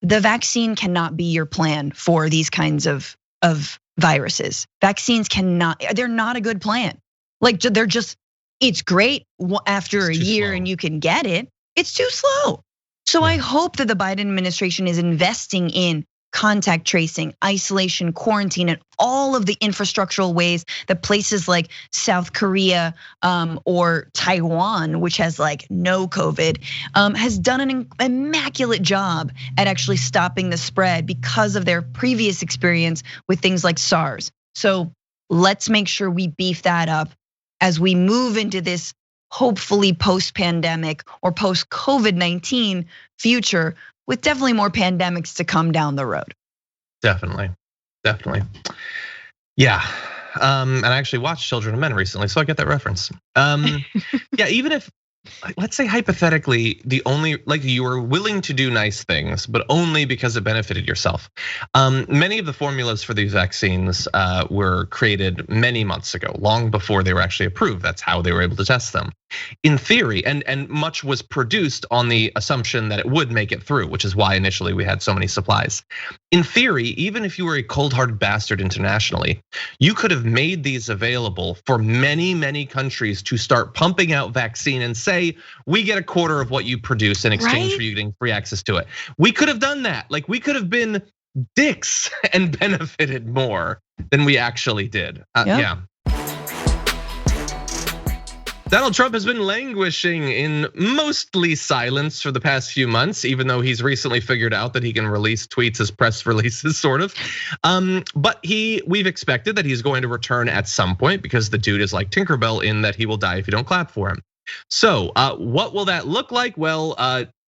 the vaccine cannot be your plan for these kinds of viruses. Vaccines they're not a good plan. Like they're just, it's great after a year and you can get it. It's too slow. So I hope that the Biden administration is investing in contact tracing, isolation, quarantine, and all of the infrastructural ways that places like South Korea or Taiwan, which has like no COVID, has done an immaculate job at actually stopping the spread because of their previous experience with things like SARS. So let's make sure we beef that up as we move into this hopefully post-pandemic or post-COVID-19 future, with definitely more pandemics to come down the road. Definitely. Yeah, and I actually watched Children of Men recently, so I get that reference. Yeah, even if, let's say hypothetically, you were willing to do nice things, but only because it benefited yourself. Many of the formulas for these vaccines were created many months ago, long before they were actually approved. That's how they were able to test them. In theory, and much was produced on the assumption that it would make it through, which is why initially we had so many supplies. In theory, even if you were a cold-hearted bastard internationally, you could have made these available for many, many countries to start pumping out vaccine and say, we get a quarter of what you produce in exchange for you getting free access to it. We could have done that. Like, we could have been dicks and benefited more than we actually did. Yeah. Donald Trump has been languishing in mostly silence for the past few months, even though he's recently figured out that he can release tweets as press releases, sort of. But we've expected that he's going to return at some point because the dude is like Tinkerbell in that he will die if you don't clap for him. So what will that look like? Well,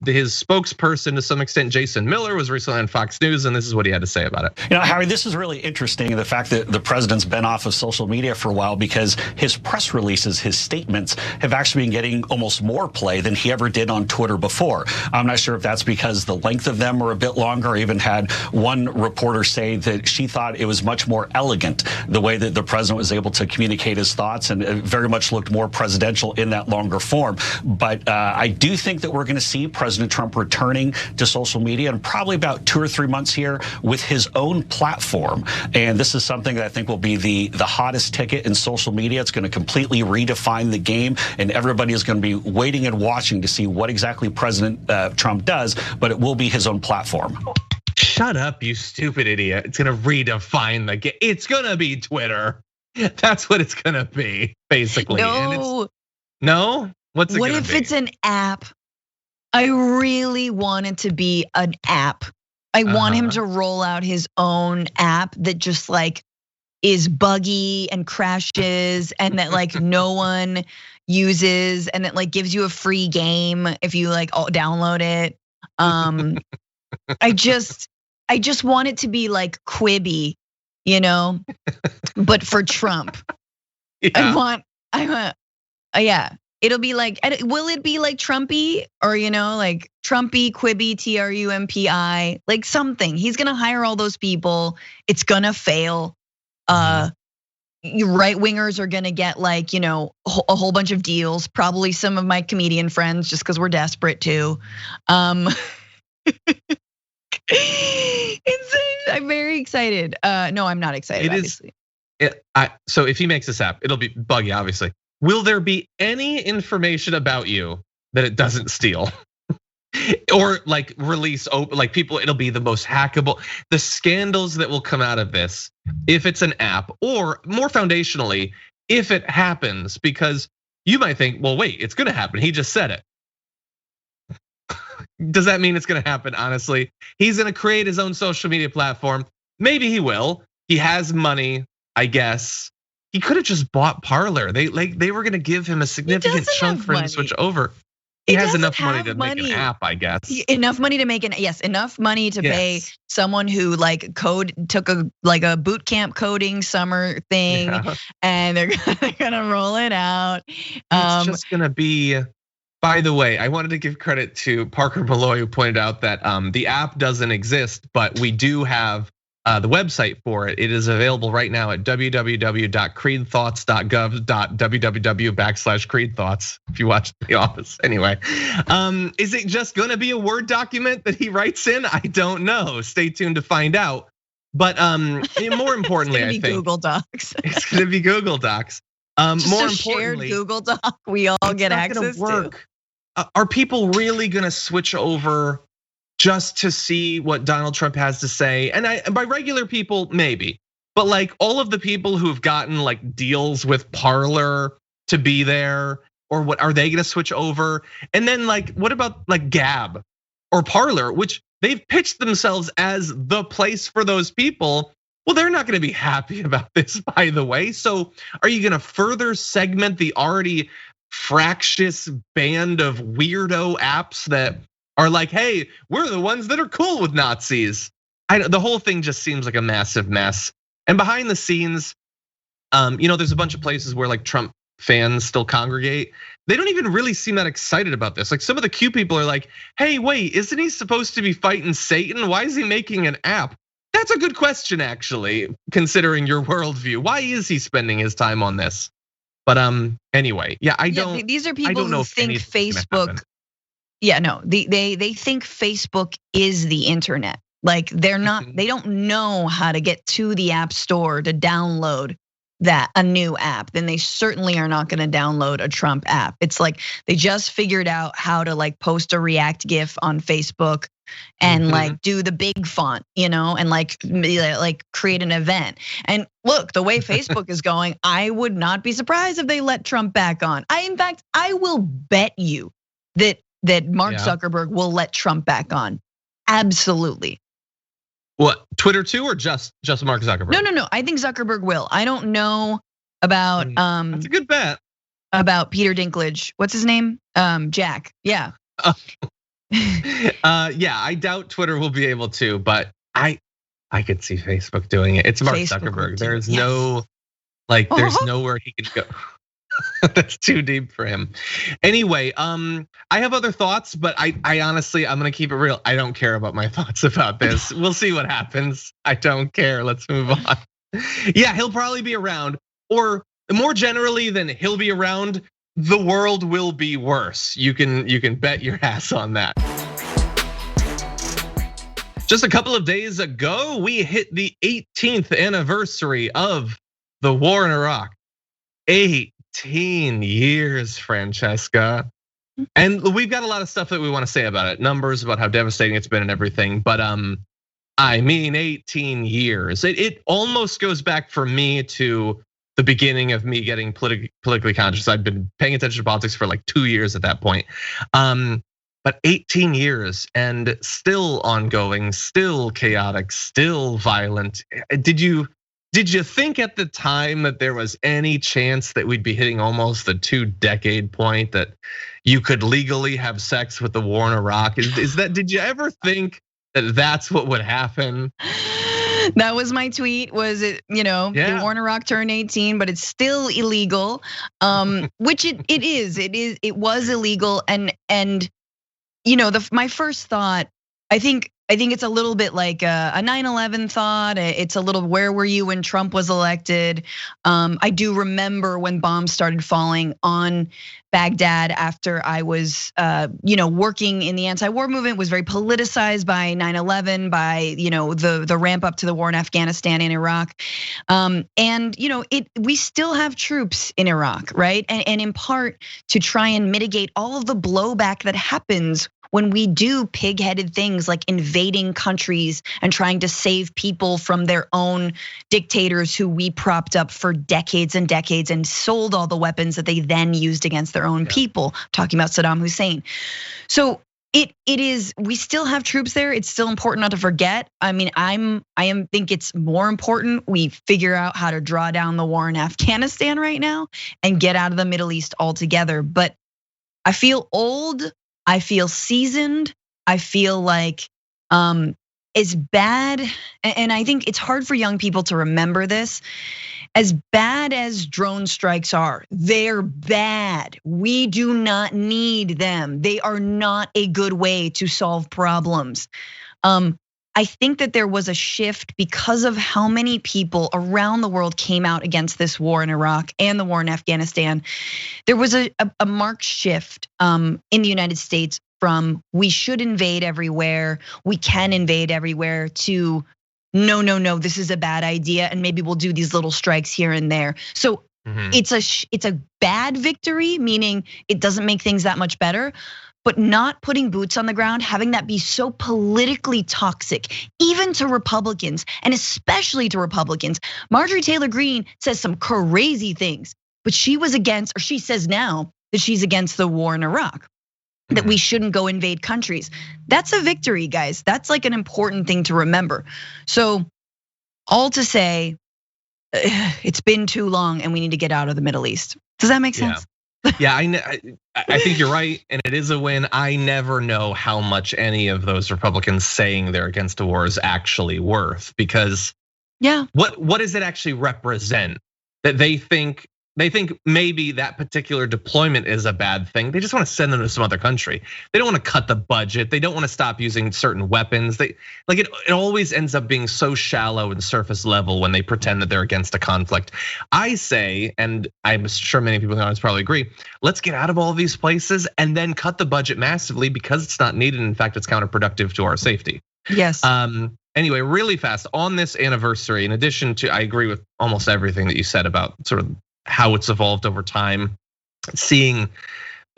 his spokesperson to some extent, Jason Miller, was recently on Fox News, and this is what he had to say about it. Harry, this is really interesting, the fact that the president's been off of social media for a while, because his press releases, his statements have actually been getting almost more play than he ever did on Twitter before. I'm not sure if that's because the length of them are a bit longer. I even had one reporter say that she thought it was much more elegant, the way that the president was able to communicate his thoughts, and it very much looked more presidential in that longer form. But I do think that we're going to see President Trump returning to social media in probably about 2 or 3 months here with his own platform. And this is something that I think will be the hottest ticket in social media. It's going to completely redefine the game, and everybody is going to be waiting and watching to see what exactly President Trump does, but it will be his own platform. Shut up, you stupid idiot. It's going to redefine the game. It's going to be Twitter. That's what it's going to be, basically. No. No? What's it what gonna if be? It's an app? I really want it to be an app. I want him to roll out his own app that just like is buggy and crashes and that like no one uses, and it like gives you a free game if you like download it. I just want it to be like Quibi, but for Trump. Yeah. I want, yeah. It'll be like, will it be like Trumpy or like Trumpy, Quibi, TRUMPI, like something? He's gonna hire all those people. It's gonna fail. Right wingers are gonna get like a whole bunch of deals. Probably some of my comedian friends, just because we're desperate too. I'm very excited. No, I'm not excited. Obviously. So if he makes this app, it'll be buggy, obviously. Will there be any information about you that it doesn't steal? Or like release open, like people, it'll be the most hackable. The scandals that will come out of this, if it's an app, or more foundationally, if it happens, because you might think, well, wait, it's gonna happen. He just said it. Does that mean it's gonna happen? Honestly, he's gonna create his own social media platform. Maybe he will. He has money, I guess. He could have just bought Parler. They were gonna give him a significant chunk for him to switch over. He has enough money to make an app, I guess. Enough money to make enough money to pay someone who like took a boot camp coding summer thing, and they're gonna roll it out. It's just gonna be. By the way, I wanted to give credit to Parker Malloy, who pointed out that the app doesn't exist, but we do have the website for it. It is available right now at www.creedthoughts.gov.www/creedthoughts. If you watch The Office, anyway, is it just going to be a Word document that he writes in? I don't know. Stay tuned to find out. But more importantly, I think Google Docs. It's going to be Google Docs. Just more a shared importantly, Google Doc we all get access to. Are people really going to switch over just to see what Donald Trump has to say? And by regular people, maybe, but like all of the people who've gotten like deals with Parler to be there, or what are they going to switch over? And then like, what about like Gab or Parler, which they've pitched themselves as the place for those people? Well, they're not going to be happy about this, by the way. So are you going to further segment the already fractious band of weirdo apps that are like, hey, we're the ones that are cool with Nazis? The whole thing just seems like a massive mess. And behind the scenes, there's a bunch of places where like Trump fans still congregate. They don't even really seem that excited about this. Like some of the Q people are like, hey, wait, isn't he supposed to be fighting Satan? Why is he making an app? That's a good question, actually, considering your worldview. Why is he spending his time on this? But anyway, I don't. These are people who think Facebook. Yeah, no, they think Facebook is the internet. Like they're not. They don't know how to get to the app store to download a new app. Then they certainly are not going to download a Trump app. It's like they just figured out how to like post a React GIF on Facebook and like do the big font, and like create an event. And look, the way Facebook is going, I would not be surprised if they let Trump back on. In fact, I will bet you that Mark Zuckerberg will let Trump back on. Absolutely. What, Twitter too, or just Mark Zuckerberg? No. I think Zuckerberg will. I don't know about That's a good bet. About Peter Dinklage. What's his name? Jack. Yeah. I doubt Twitter will be able to, but I could see Facebook doing it. It's Mark Zuckerberg. There's no there's nowhere he could go. That's too deep for him. Anyway, I have other thoughts, but I honestly, I'm gonna keep it real. I don't care about my thoughts about this. We'll see what happens. I don't care. Let's move on. Yeah, he'll probably be around, or more generally than he'll be around, the world will be worse. You can bet your ass on that. Just a couple of days ago, we hit the 18th anniversary of the war in Iraq. 18 years, Francesca. And we've got a lot of stuff that we want to say about it. Numbers about how devastating it's been and everything. But I mean, 18 years. It almost goes back for me to the beginning of me getting politically conscious. I've been paying attention to politics for like 2 years at that point. But 18 years and still ongoing, still chaotic, still violent. Did you think at the time that there was any chance that we'd be hitting almost the 2-decade point, that you could legally have sex with the war in Iraq? Did you ever think that that's what would happen? That was my tweet. Was it, the war in Iraq turned 18, but it's still illegal. Which it is. It was illegal. And my first thought, I think I think it's a little bit like a 9/11 thought. It's a little, where were you when Trump was elected? I do remember when bombs started falling on Baghdad after I was, working in the anti-war movement, was very politicized by 9/11, by the ramp up to the war in Afghanistan and Iraq, and we still have troops in Iraq, right? And in part to try and mitigate all of the blowback that happens when we do pig-headed things like invading countries and trying to save people from their own dictators who we propped up for decades and decades and sold all the weapons that they then used against their own people. I'm talking about Saddam Hussein. So it is, we still have troops there. It's still important not to forget. I mean, I think it's more important we figure out how to draw down the war in Afghanistan right now and get out of the Middle East altogether. But I feel old. I feel seasoned. I feel like as bad, and I think it's hard for young people to remember this, as bad as drone strikes are, they're bad. We do not need them. They are not a good way to solve problems. I think that there was a shift because of how many people around the world came out against this war in Iraq and the war in Afghanistan. There was a marked shift in the United States from we should invade everywhere, we can invade everywhere, to no, this is a bad idea, and maybe we'll do these little strikes here and there. So it's a bad victory, meaning it doesn't make things that much better. But not putting boots on the ground, having that be so politically toxic, even to Republicans, and especially to Republicans. Marjorie Taylor Greene says some crazy things, but she was against, or she says now that she's against the war in Iraq, that we shouldn't go invade countries. That's a victory, guys. That's like an important thing to remember. So all to say, it's been too long and we need to get out of the Middle East. Does that make sense? Yeah, I think you're right, and it is a win. I never know how much any of those Republicans saying they're against the war is actually worth, because what does it actually represent? That they think maybe that particular deployment is a bad thing. They just want to send them to some other country. They don't want to cut the budget. They don't want to stop using certain weapons. It always ends up being so shallow and surface level when they pretend that they're against a conflict. I say, and I'm sure many people in the audience probably agree, let's get out of all of these places and then cut the budget massively because it's not needed. In fact, it's counterproductive to our safety. Yes. Anyway, really fast on this anniversary, in addition to, I agree with almost everything that you said about sort of how it's evolved over time. Seeing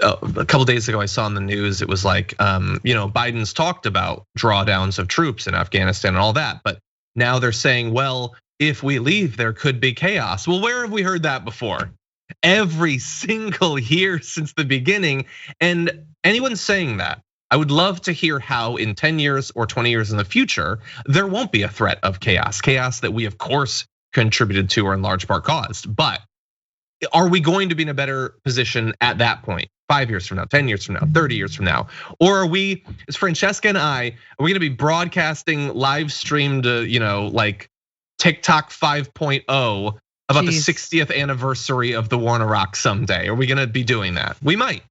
a couple days ago, I saw in the news, it was like, Biden's talked about drawdowns of troops in Afghanistan and all that, but now they're saying, well, if we leave, there could be chaos. Well, where have we heard that before? Every single year since the beginning. And anyone saying that, I would love to hear how in 10 years or 20 years in the future, there won't be a threat of chaos that we of course contributed to or in large part caused. But are we going to be in a better position at that point? 5 years from now, 10 years from now, 30 years from now? Or are we, as Francesca and I, are we gonna be broadcasting live streamed, like TikTok 5.0 about the 60th anniversary of the war in Iraq someday? Are we gonna be doing that? We might.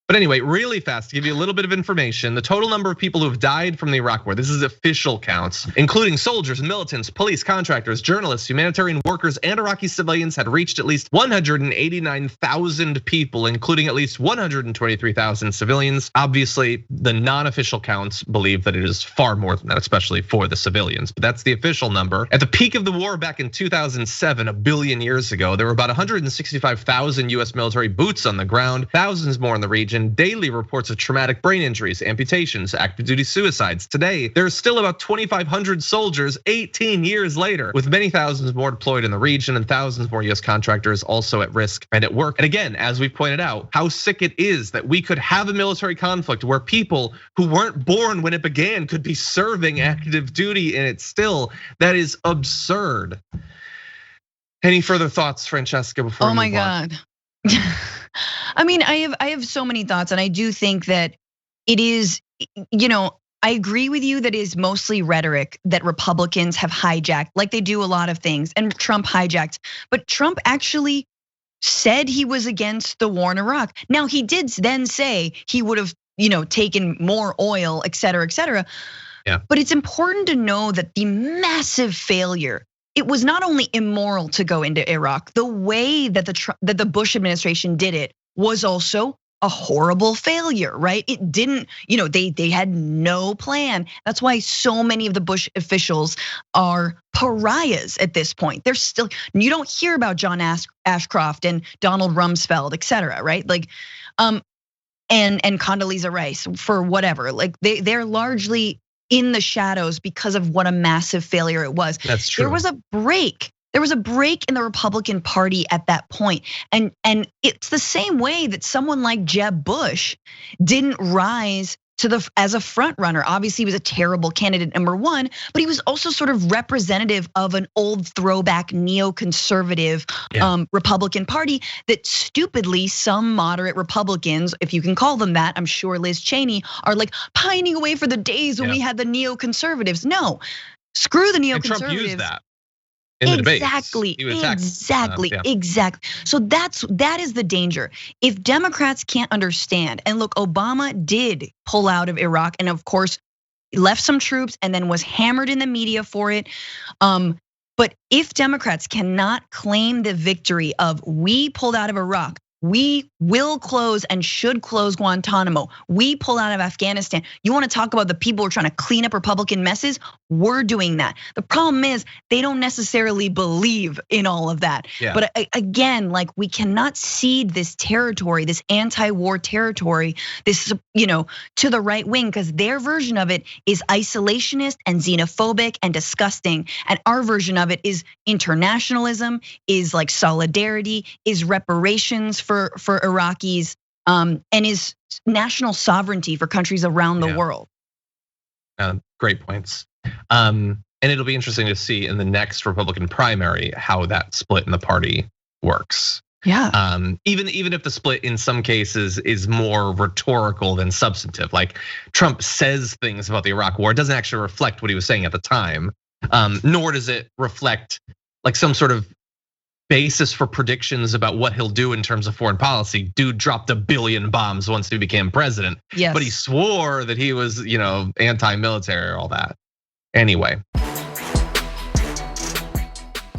But anyway, really fast, to give you a little bit of information, the total number of people who have died from the Iraq war, this is official counts, including soldiers, militants, police, contractors, journalists, humanitarian workers, and Iraqi civilians, had reached at least 189,000 people, including at least 123,000 civilians. Obviously, the non-official counts believe that it is far more than that, especially for the civilians, but that's the official number. At the peak of the war back in 2007, a billion years ago, there were about 165,000 US military boots on the ground, thousands more in the region. Daily reports of traumatic brain injuries, amputations, active duty suicides. Today, there's still about 2,500 soldiers 18 years later, with many thousands more deployed in the region and thousands more US contractors also at risk and at work. And again, as we pointed out, how sick it is that we could have a military conflict where people who weren't born when it began could be serving active duty, and it's still, that is absurd. Any further thoughts, Francesca, before we move on? Oh my God. I mean, I have so many thoughts, and I do think that it is, I agree with you that it is mostly rhetoric that Republicans have hijacked, like they do a lot of things, and Trump hijacked. But Trump actually said he was against the war in Iraq. Now, he did then say he would have taken more oil, et cetera, et cetera. Yeah. But it's important to know that the massive failure, it was not only immoral to go into Iraq, the way that the Bush administration did it was also a horrible failure, right? It didn't, they had no plan. That's why so many of the Bush officials are pariahs at this point. They're still, you don't hear about John Ashcroft and Donald Rumsfeld, et cetera, right? Like, and Condoleezza Rice for whatever. Like they're largely in the shadows because of what a massive failure it was. That's true. There was a break in the Republican Party at that point. And it's the same way that someone like Jeb Bush didn't rise as a front runner. Obviously, he was a terrible candidate, number one, but he was also sort of representative of an old throwback neoconservative Republican Party that stupidly some moderate Republicans, if you can call them that, I'm sure Liz Cheney, are like pining away for the days when we had the neoconservatives. No, screw the neoconservatives. And Trump used that in the debates. Exactly. So that is the danger. If Democrats can't understand, and look, Obama did pull out of Iraq, and of course left some troops, and then was hammered in the media for it. But if Democrats cannot claim the victory of we pulled out of Iraq, we will close and should close Guantanamo, we pull out of Afghanistan. You want to talk about the people who are trying to clean up Republican messes? We're doing that. The problem is they don't necessarily believe in all of that. Yeah. But again, like we cannot cede this territory, this anti-war territory, this to the right wing, because their version of it is isolationist and xenophobic and disgusting. And our version of it is internationalism, is like solidarity, is reparations for Iraqis, and is national sovereignty for countries around the world. Great points. And it'll be interesting to see in the next Republican primary how that split in the party works. Yeah. Even if the split in some cases is more rhetorical than substantive, like Trump says things about the Iraq war, it doesn't actually reflect what he was saying at the time, nor does it reflect like some sort of basis for predictions about what he'll do in terms of foreign policy. Dude dropped 1 billion bombs once he became president, but he swore that he was, anti-military or all that. Anyway,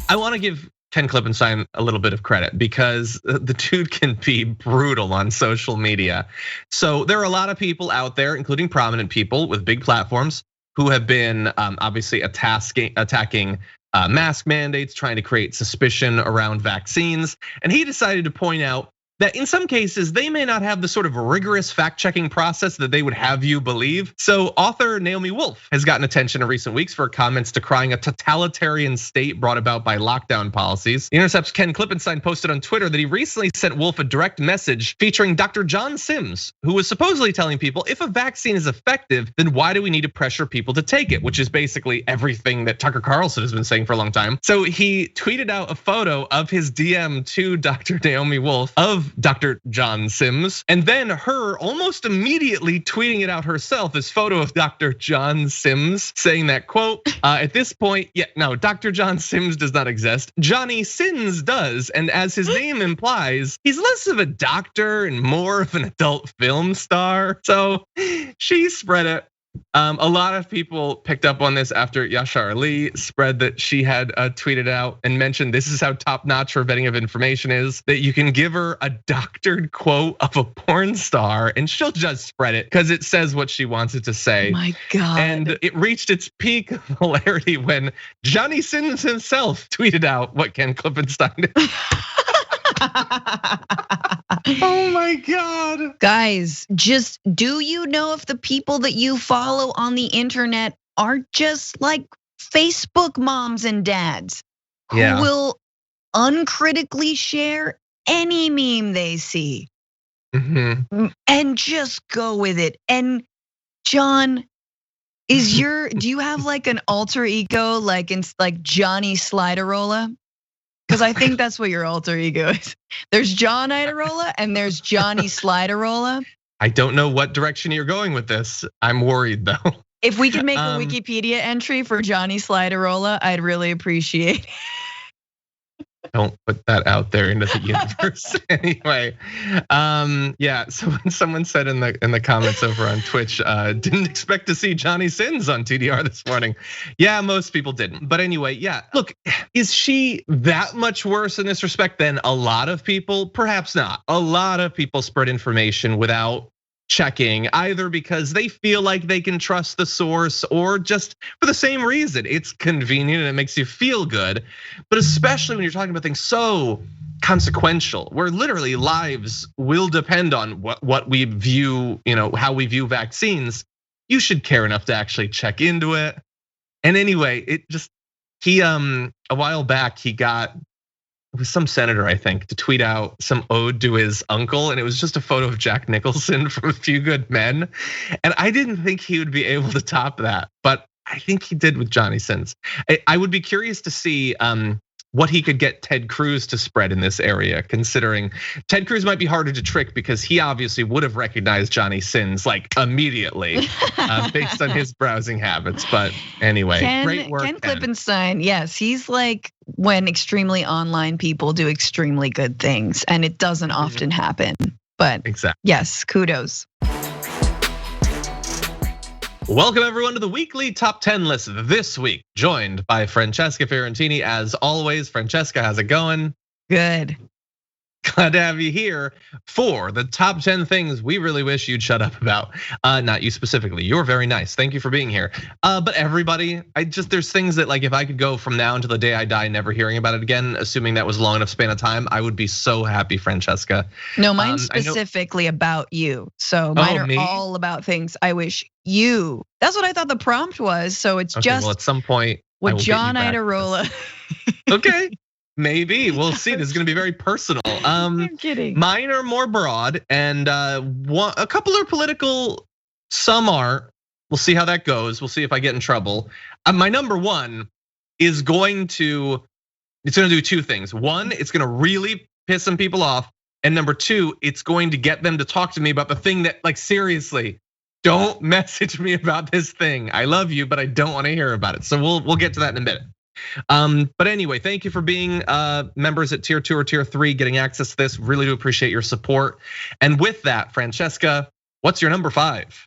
I want to give Ken Klippenstein a little bit of credit because the dude can be brutal on social media. So there are a lot of people out there, including prominent people with big platforms, who have been obviously attacking mask mandates, trying to create suspicion around vaccines. And he decided to point out that in some cases, they may not have the sort of rigorous fact-checking process that they would have you believe. So author Naomi Wolf has gotten attention in recent weeks for comments decrying a totalitarian state brought about by lockdown policies. The Intercept's Ken Klippenstein posted on Twitter that he recently sent Wolf a direct message featuring Dr. John Sims, who was supposedly telling people, if a vaccine is effective, then why do we need to pressure people to take it? Which is basically everything that Tucker Carlson has been saying for a long time. So he tweeted out a photo of his DM to Dr. Naomi Wolf of Dr. John Sims, and then her almost immediately tweeting it out herself, this photo of Dr. John Sims saying that, quote, at this point, no, Dr. John Sims does not exist. Johnny Sins does, and as his name implies, he's less of a doctor and more of an adult film star. So she spread it. A lot of people picked up on this after Yashar Ali spread that she had tweeted out and mentioned this is how top-notch her vetting of information is, that you can give her a doctored quote of a porn star and she'll just spread it because it says what she wants it to say. My God. And it reached its peak of hilarity when Johnny Sins himself tweeted out what Ken Klippenstein did. Oh my God. Guys, just do you know if the people that you follow on the internet are just like Facebook moms and dads who will uncritically share any meme they see and just go with it? And John, do you have like an alter ego like Johnny Sliderola? Because I think that's what your alter ego is. There's John Iderola and there's Johnny Sliderola. I don't know what direction you're going with this. I'm worried though. If we could make a Wikipedia entry for Johnny Sliderola, I'd really appreciate it. Don't put that out there into the universe. Anyway, yeah. So someone said in the comments over on Twitch, didn't expect to see Johnny Sins on TDR this morning. Yeah, most people didn't. But anyway, yeah. Look, is she that much worse in this respect than a lot of people? Perhaps not. A lot of people spread information without checking, either because they feel like they can trust the source or just for the same reason. It's convenient and it makes you feel good. But especially when you're talking about things so consequential, where literally lives will depend on what we view, how we view vaccines, you should care enough to actually check into it. And anyway, a while back, he got, it was some senator, I think, to tweet out some ode to his uncle, and it was just a photo of Jack Nicholson from A Few Good Men. And I didn't think he would be able to top that, but I think he did with Johnny Sins. I would be curious to see what he could get Ted Cruz to spread in this area, considering Ted Cruz might be harder to trick because he obviously would have recognized Johnny Sins like immediately based on his browsing habits. But anyway, great work. Ken Klippenstein, yes, he's like when extremely online people do extremely good things, and it doesn't often happen. But exactly. Yes, kudos. Welcome everyone to the weekly top 10 list this week, joined by Francesca Fiorentini. As always, Francesca, how's it going? Good. Glad to have you here for the top 10 things we really wish you'd shut up about. Not you specifically, you're very nice. Thank you for being here. But everybody, there's things that like if I could go from now until the day I die never hearing about it again, assuming that was a long enough span of time, I would be so happy, Francesca. No, mine's specifically about you. So mine are all about things I wish you. That's what I thought the prompt was. So it's just well, at some point with John Idarola. Okay. Maybe we'll see. This is going to be very personal. I'm kidding. Mine are more broad, and a couple are political. Some are. We'll see how that goes. We'll see if I get in trouble. My number one is going to do two things. One, it's going to really piss some people off, and number two, it's going to get them to talk to me about the thing that, like, seriously, don't message me about this thing. I love you, but I don't want to hear about it. So we'll get to that in a minute. But anyway, thank you for being members at tier 2 or tier 3, getting access to this. Really do appreciate your support. And with that, Francesca, what's your number 5?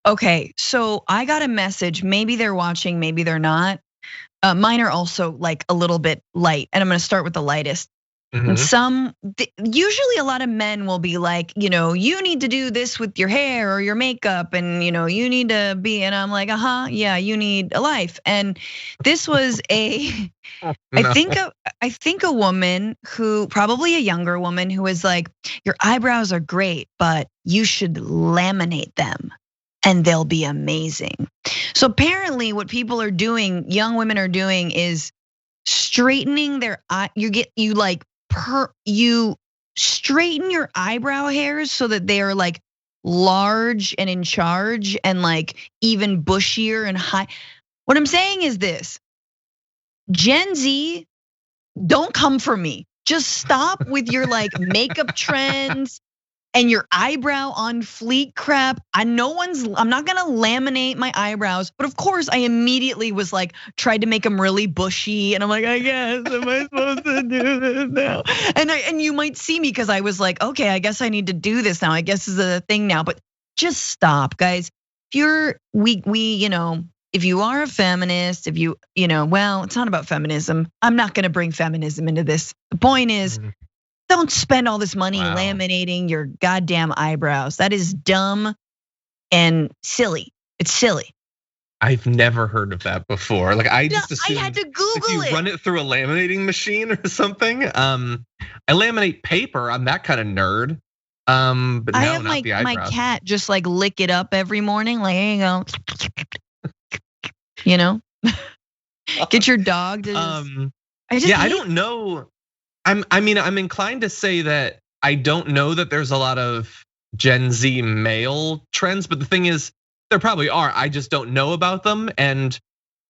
Okay, so I got a message. Maybe they're watching, maybe they're not. Mine are also like a little bit light, and I'm gonna start with the lightest. And usually a lot of men will be like, you need to do this with your hair or your makeup, and you need to be, and I'm like, yeah, you need a life. And this was I think a woman who, probably a younger woman, who was like, your eyebrows are great, but you should laminate them and they'll be amazing. So apparently what people are doing, young women are doing, is straightening their eye. You straighten your eyebrow hairs so that they are like large and in charge and like even bushier and high. What I'm saying is this: Gen Z, don't come for me. Just stop with your like makeup trends and your eyebrow on fleek crap. I'm not gonna laminate my eyebrows, but of course I immediately was like, tried to make them really bushy, and I'm like, I guess, am I supposed to do this now? And you might see me because I was like, okay, I guess I need to do this now. I guess this is a thing now, but just stop, guys. If you're if you are a feminist, well, it's not about feminism. I'm not gonna bring feminism into this. The point is, don't spend all this money laminating your goddamn eyebrows. That is dumb and silly. It's silly. I've never heard of that before. Like I just assumed I had to Google if you run it through a laminating machine or something. I laminate paper. I'm that kind of nerd. But no, I have not the eyebrows. My cat just like lick it up every morning. Like, here you go. Get your dog to I don't know. I'm inclined to say that I don't know that there's a lot of Gen Z male trends, but the thing is, there probably are. I just don't know about them. And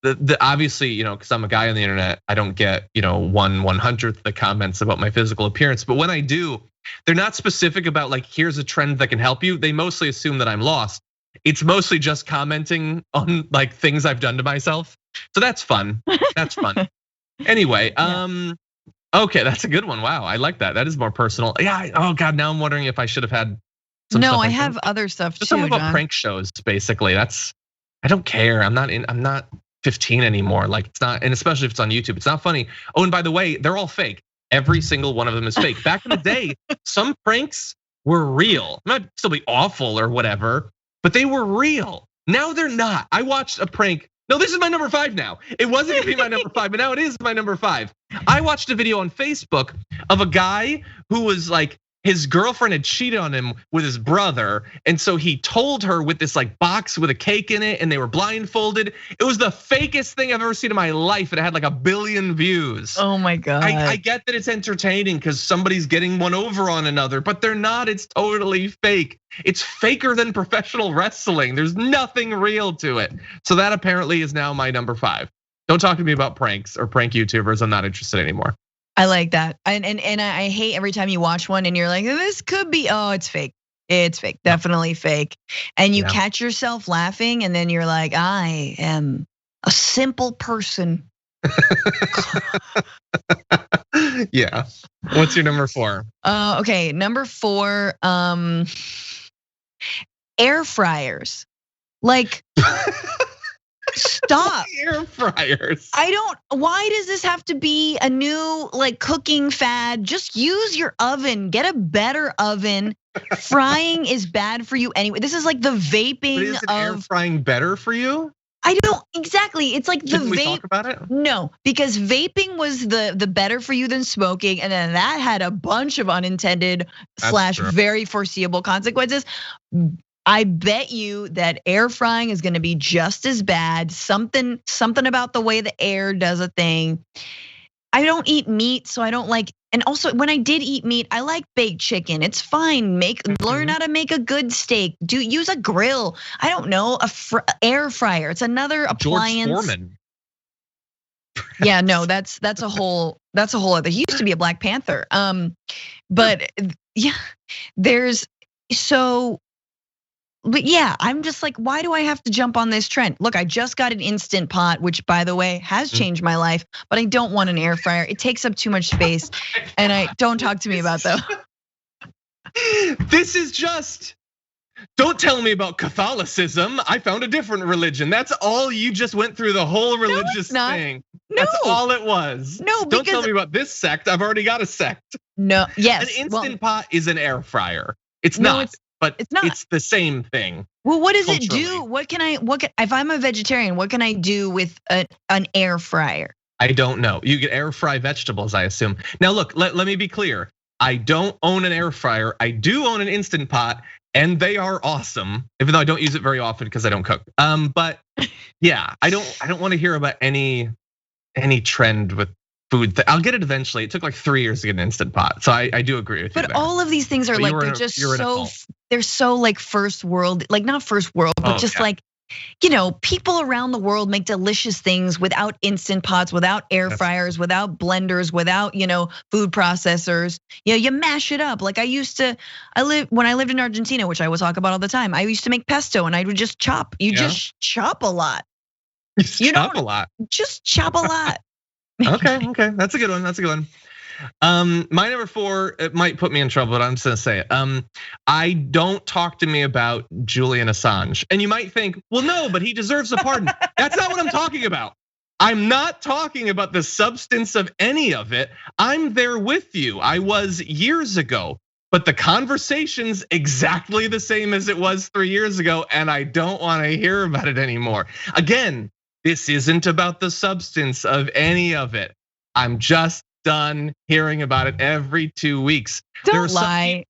the obviously, because I'm a guy on the internet, I don't get 1/100th the comments about my physical appearance. But when I do, they're not specific about like, here's a trend that can help you. They mostly assume that I'm lost. It's mostly just commenting on like things I've done to myself. So that's fun. That's fun. Anyway, okay, that's a good one. Wow, I like that. That is more personal. Yeah. Oh God, now I'm wondering if I should have had. Some no, stuff I have other stuff just too. something about John. prank shows. Basically, I don't care. I'm not 15 anymore. Like it's not, and especially if it's on YouTube, it's not funny. Oh, and by the way, they're all fake. Every single one of them is fake. Back in the day, some pranks were real. Might still be awful or whatever, but they were real. Now they're not. I watched a prank. No, this is my number 5 now. It wasn't gonna be my number 5, but now it is my number 5. I watched a video on Facebook of a guy who was like, his girlfriend had cheated on him with his brother. And so he told her with this like box with a cake in it, and they were blindfolded. It was the fakest thing I've ever seen in my life. And it had like 1 billion views. Oh my God. I get that it's entertaining because somebody's getting one over on another, but they're not. It's totally fake. It's faker than professional wrestling. There's nothing real to it. So that apparently is now my number 5. Don't talk to me about pranks or prank YouTubers. I'm not interested anymore. I like that. And I hate every time you watch one and you're like, this could be, oh, it's fake. It's fake, definitely fake. And you catch yourself laughing and then you're like, I am a simple person. Yeah. What's your number 4? Okay, number 4, air fryers. Like, stop. Air fryers. Why does this have to be a new like cooking fad? Just use your oven, get a better oven. Frying is bad for you anyway. This is like the vaping but is air frying better for you? I don't exactly. It's like Didn't we talk about it? No, because vaping was the better for you than smoking, and then that had a bunch of unintended / very foreseeable consequences. I bet you that air frying is gonna be just as bad. Something about the way the air does a thing. I don't eat meat, so I don't like. And also, when I did eat meat, I like baked chicken. It's fine. Learn how to make a good steak. Use a grill. I don't know, air fryer. It's another appliance. George Foreman. Yeah, no, that's a whole other. He used to be a Black Panther. But yeah, But yeah, I'm just like, why do I have to jump on this trend? Look, I just got an Instant Pot, which by the way has changed my life, but I don't want an air fryer. It takes up too much space, and I don't talk to me about though. This is just, don't tell me about Catholicism. I found a different religion. That's all you just went through the whole religious thing. No. That's all it was. No, don't tell me about this sect. I've already got a sect. No, yes. An Instant Pot is an air fryer. It's No, not. But it's not. It's the same thing. Well, what does it do? If I'm a vegetarian, what can I do with an air fryer? I don't know. You can air fry vegetables, I assume. Now look, let me be clear. I don't own an air fryer. I do own an Instant Pot, and they are awesome, even though I don't use it very often because I don't cook. But yeah, I don't want to hear about any trend with food. I'll get it eventually. It took like 3 years to get an Instant Pot, so I do agree with you. But all of these things are like they're so like first world, like not first world, but just like, people around the world make delicious things without Instant Pots, without air fryers, without blenders, without food processors. You mash it up. Like when I lived in Argentina, which I will talk about all the time. I used to make pesto, and I would just chop. Just chop a lot. Chop a lot. Just chop a lot. Okay, that's a good one. My number 4, it might put me in trouble, but I'm just gonna say it. I don't talk to me about Julian Assange. And you might think, well, no, but he deserves a pardon. That's not what I'm talking about. I'm not talking about the substance of any of it. I'm there with you. I was years ago, but the conversation's exactly the same as it was 3 years ago, and I don't want to hear about it anymore. Again, this isn't about the substance of any of it. I'm just done hearing about it every 2 weeks. Don't lie.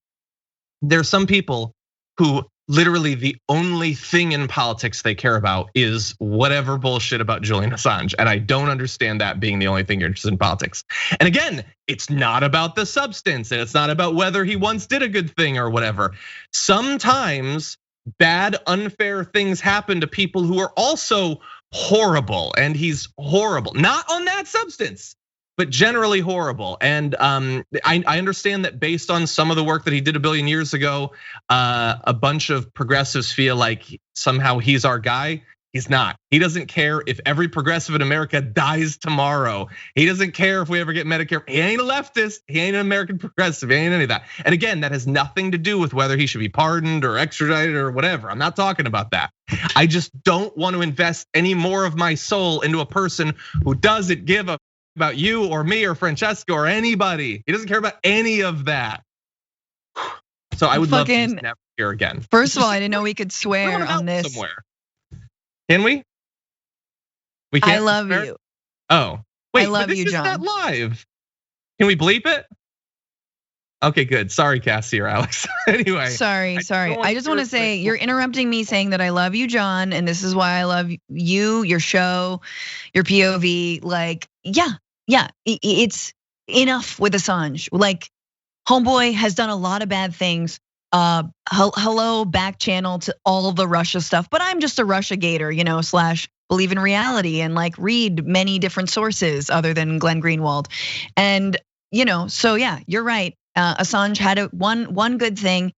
There are some people who literally the only thing in politics they care about is whatever bullshit about Julian Assange. And I don't understand that being the only thing you're interested in politics. And again, it's not about the substance, and it's not about whether he once did a good thing or whatever. Sometimes bad, unfair things happen to people who are also horrible, and he's horrible. Not on that substance, but generally horrible. And I understand that based on some of the work that he did a billion years ago, a bunch of progressives feel like somehow he's our guy. He's not. He doesn't care if every progressive in America dies tomorrow. He doesn't care if we ever get Medicare. He ain't a leftist. He ain't an American progressive. He ain't any of that. And again, that has nothing to do with whether he should be pardoned or extradited or whatever. I'm not talking about that. I just don't want to invest any more of my soul into a person who doesn't give a about you or me or Francesca or anybody. He doesn't care about any of that. So I would love to just never hear again. First of all, I didn't know we could swear on this. Somewhere. Can we? We can't. I love you. Oh, wait, I love you, John. This is not live. Can we bleep it? Okay, good. Sorry, Cassie or Alex. Anyway. Sorry. I just want to say you're interrupting me saying that I love you, John, and this is why I love you, your show, your POV. Like, yeah, it's enough with Assange. Like, homeboy has done a lot of bad things. Hello, back channel to all the Russia stuff, but I'm just a Russia gator, / believe in reality and like read many different sources other than Glenn Greenwald. And, so yeah, you're right. Assange had one good thing,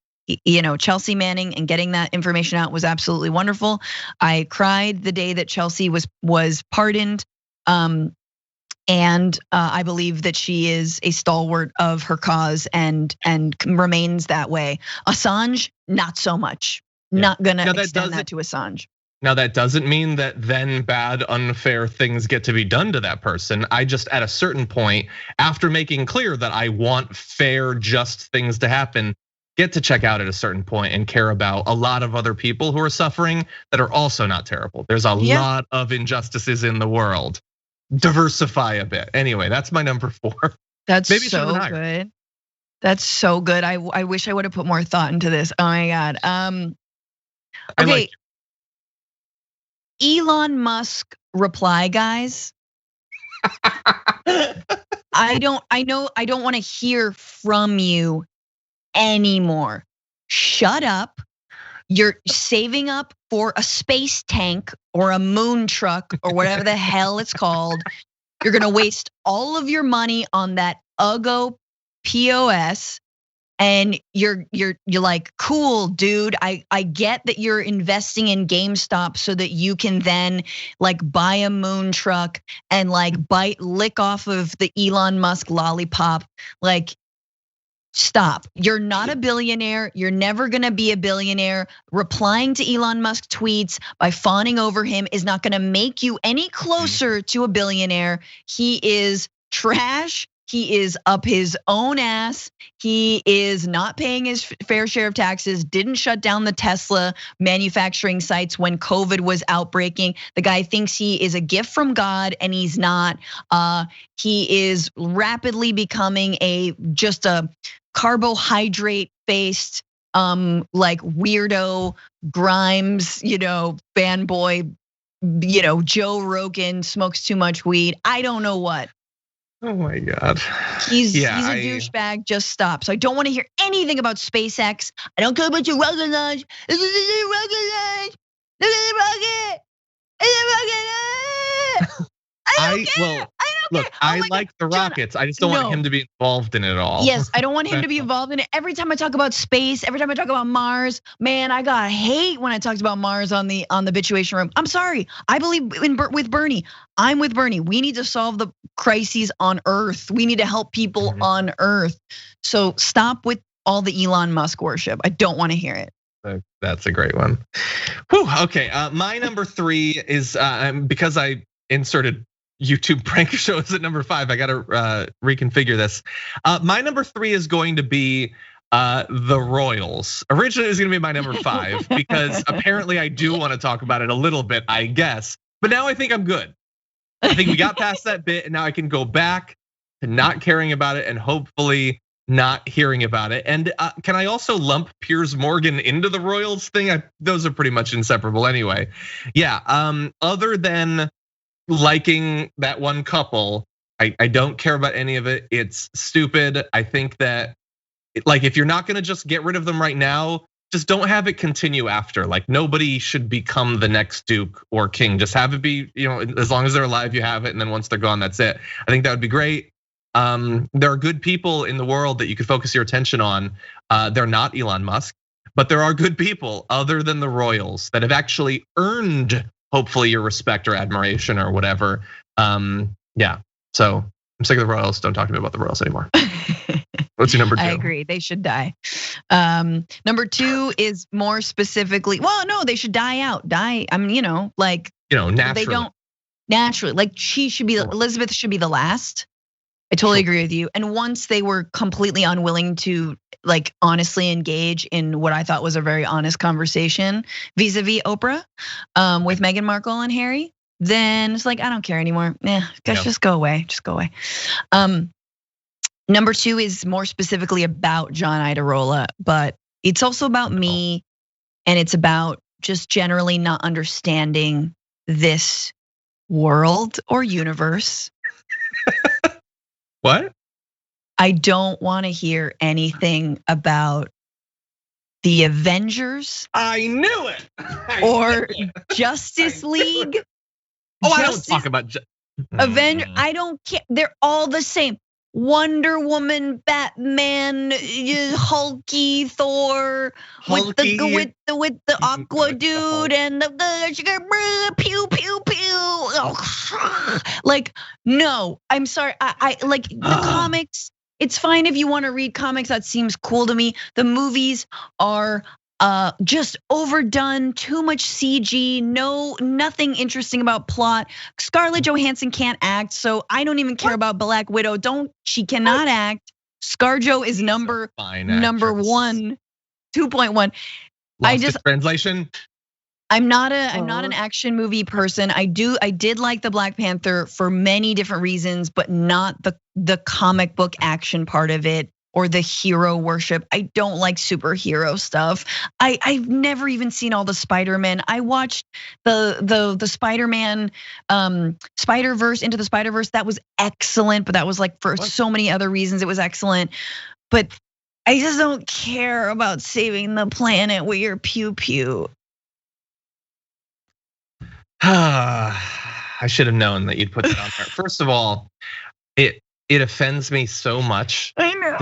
Chelsea Manning and getting that information out was absolutely wonderful. I cried the day that Chelsea was pardoned. And I believe that she is a stalwart of her cause and remains that way. Assange, not so much. Not gonna extend that to Assange. Now that doesn't mean that then bad, unfair things get to be done to that person. I just, at a certain point, after making clear that I want fair, just things to happen, get to check out at a certain point and care about a lot of other people who are suffering that are also not terrible. There's a lot of injustices in the world. Diversify a bit. Anyway, that's my number 4. That's maybe so good. That's so good. I wish I would have put more thought into this. Oh my God. Okay. Elon Musk reply, guys. I don't want to hear from you anymore. Shut up. You're saving up for a space tank or a moon truck or whatever the hell it's called. You're gonna waste all of your money on that Uggo POS. And you're like, cool, dude. I get that you're investing in GameStop so that you can then like buy a moon truck and like lick off of the Elon Musk lollipop. Like, stop. You're not a billionaire. You're never gonna be a billionaire. Replying to Elon Musk tweets by fawning over him is not gonna make you any closer to a billionaire. He is trash. He is up his own ass. He is not paying his fair share of taxes, didn't shut down the Tesla manufacturing sites when COVID was outbreaking. The guy thinks he is a gift from God and he's not. He is rapidly becoming just a carbohydrate-based, like weirdo Grimes, fanboy, Joe Rogan smokes too much weed. I don't know what. Oh my God. He's a douchebag, just stop. So I don't want to hear anything about SpaceX. I don't care about your rocket launch. This is a rocket launch. This is a rocket. It's a rocket. I don't care. Look, I like the rockets. I just don't want him to be involved in it at all. Yes, I don't want him to be involved in it. Every time I talk about space, every time I talk about Mars, man, I got hate when I talked about Mars on the Bitchuation Room. I'm sorry. I believe with Bernie. I'm with Bernie. We need to solve the crises on Earth. We need to help people on Earth. So stop with all the Elon Musk worship. I don't want to hear it. That's a great one. Whew, okay, my number 3 is because I inserted YouTube prank shows at number 5. I gotta reconfigure this. My number 3 is going to be the Royals. Originally, it was gonna be my number 5 because apparently I do want to talk about it a little bit, I guess. But now I think I'm good. I think we got past that bit, and now I can go back to not caring about it and hopefully not hearing about it. And can I also lump Piers Morgan into the Royals thing? Those are pretty much inseparable anyway. Yeah. Other than liking that one couple, I don't care about any of it. It's stupid. I think that like if you're not gonna just get rid of them right now, just don't have it continue after. Like nobody should become the next duke or king. Just have it be, as long as they're alive, you have it, and then once they're gone, that's it. I think that would be great. There are good people in the world that you could focus your attention on. They're not Elon Musk, but there are good people other than the royals that have actually earned hopefully your respect or admiration or whatever. Yeah, so I'm sick of the royals. Don't talk to me about the royals anymore. What's your number 2? I agree. They should die. Number 2 is more specifically, well, no, they should die out. Die. I mean, naturally. They don't naturally. Like she should be. Elizabeth should be the last. I totally agree with you. And once they were completely unwilling to like honestly engage in what I thought was a very honest conversation vis-a-vis Oprah with Meghan Markle and Harry, then it's like I don't care anymore. Guys, just go away. Just go away. Number 2 is more specifically about John Iadarola, but it's also about me, and it's about just generally not understanding this world or universe. What? I don't want to hear anything about the Avengers. I knew it. Or Justice League. I don't talk about Avenger. I don't care. They're all the same. Wonder Woman, Batman, Hulky, Thor, with the Aqua dude and the pew pew pew. Like, no, I'm sorry. I like the comics. It's fine if you want to read comics. That seems cool to me. The movies are just overdone, too much CG, nothing interesting about plot. Scarlett Johansson can't act, so I don't even care about Black Widow. She cannot act. ScarJo is number 1, 2.1. Translation. I'm not an action movie person. I did like the Black Panther for many different reasons, but not the comic book action part of it. Or the hero worship. I don't like superhero stuff. I've never even seen all the Spider-Man. I watched the Spider-Man Spider-Verse, Into the Spider-Verse. That was excellent, but that was like for so many other reasons it was excellent. But I just don't care about saving the planet with your pew pew. I should have known that you'd put that on there. First of all, it offends me so much. I know.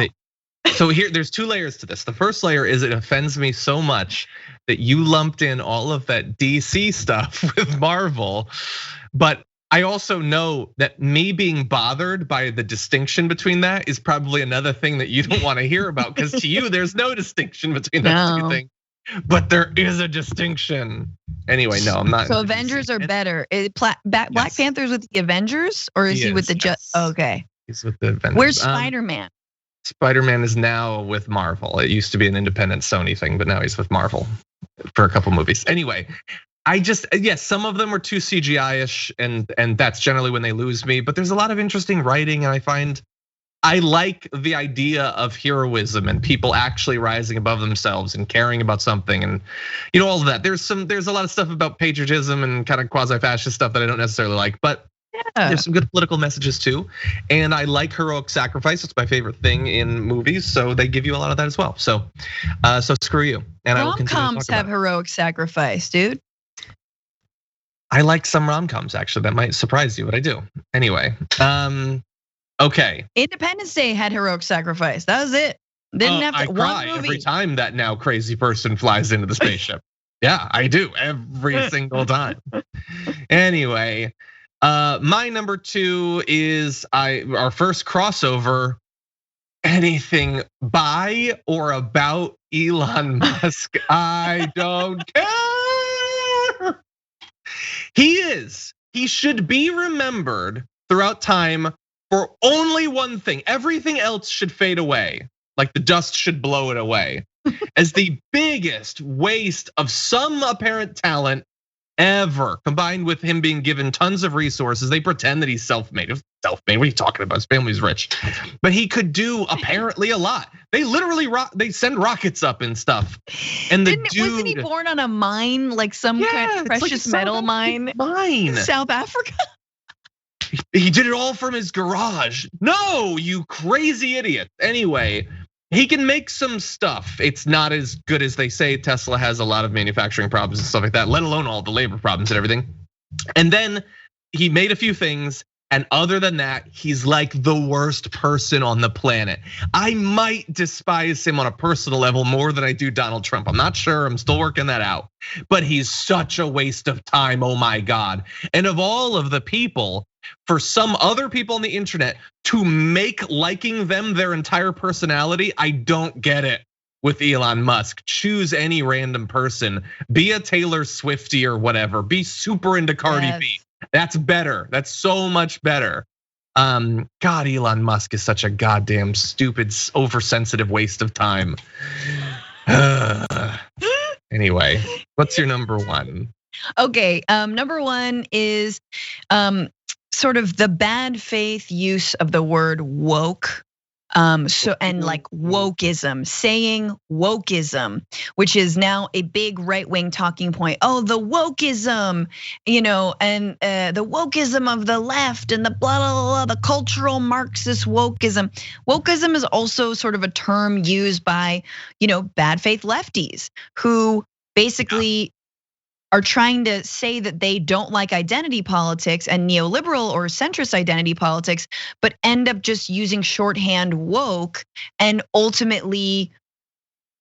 So there's 2 layers to this. The first layer is it offends me so much that you lumped in all of that DC stuff with Marvel. But I also know that me being bothered by the distinction between that is probably another thing that you don't want to hear about, because to you, there's no distinction between those 2 things. But there is a distinction. Anyway, no, I'm not. So Avengers are better. Black Panther's with the Avengers, or is he with the Okay. He's with the Avengers. Where's Spider-Man? Spider-Man is now with Marvel. It used to be an independent Sony thing, but now he's with Marvel for a couple movies. Anyway, some of them were too CGI-ish, and that's generally when they lose me. But there's a lot of interesting writing, and I like the idea of heroism and people actually rising above themselves and caring about something, and all of that. There's a lot of stuff about patriotism and kind of quasi-fascist stuff that I don't necessarily like, but there's some good political messages too. And I like heroic sacrifice. It's my favorite thing in movies. So they give you a lot of that as well. So screw you. And I will continue to talk rom-coms have heroic sacrifice, dude. I like some rom-coms actually. That might surprise you, but I do. Anyway, okay. Independence Day had heroic sacrifice. That was it. Didn't have to. I cry every time that now crazy person flies into the spaceship. Yeah, I do every single time. Anyway. My number 2 is our first crossover. Anything by or about Elon Musk, I don't care. He should be remembered throughout time for only one thing. Everything else should fade away, like the dust should blow it away, as the biggest waste of some apparent talent ever, combined with him being given tons of resources. They pretend that he's self-made. What are you talking about? His family's rich, but he could do apparently a lot. They literally they send rockets up and stuff. And wasn't he born on a mine, like some kind of precious metal mine? South Africa. He did it all from his garage. No, you crazy idiot. Anyway. He can make some stuff. It's not as good as they say. Tesla has a lot of manufacturing problems and stuff like that, let alone all the labor problems and everything. And then he made a few things, And other than that, he's like the worst person on the planet. I might despise him on a personal level more than I do Donald Trump. I'm not sure, I'm still working that out. But he's such a waste of time, oh my God. And of all of the people, for some other people on the internet to make liking them their entire personality, I don't get it with Elon Musk. Choose any random person, be a Taylor Swiftie or whatever, be super into Cardi B. That's better. That's so much better. God, Elon Musk is such a goddamn stupid, oversensitive waste of time. Anyway, what's your number one? Okay, number one is sort of the bad faith use of the word woke. And like wokeism, saying wokeism, which is now a big right-wing talking point. Oh, the wokeism, and the wokeism of the left and the blah, blah, blah, the cultural Marxist wokeism. Wokeism is also sort of a term used by, bad faith lefties who basically are trying to say that they don't like identity politics and neoliberal or centrist identity politics, but end up just using shorthand woke and ultimately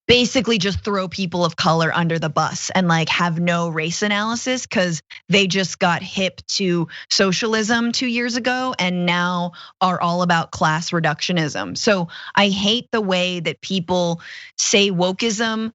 basically just throw people of color under the bus and like have no race analysis because they just got hip to socialism 2 years ago and now are all about class reductionism. So I hate the way that people say wokeism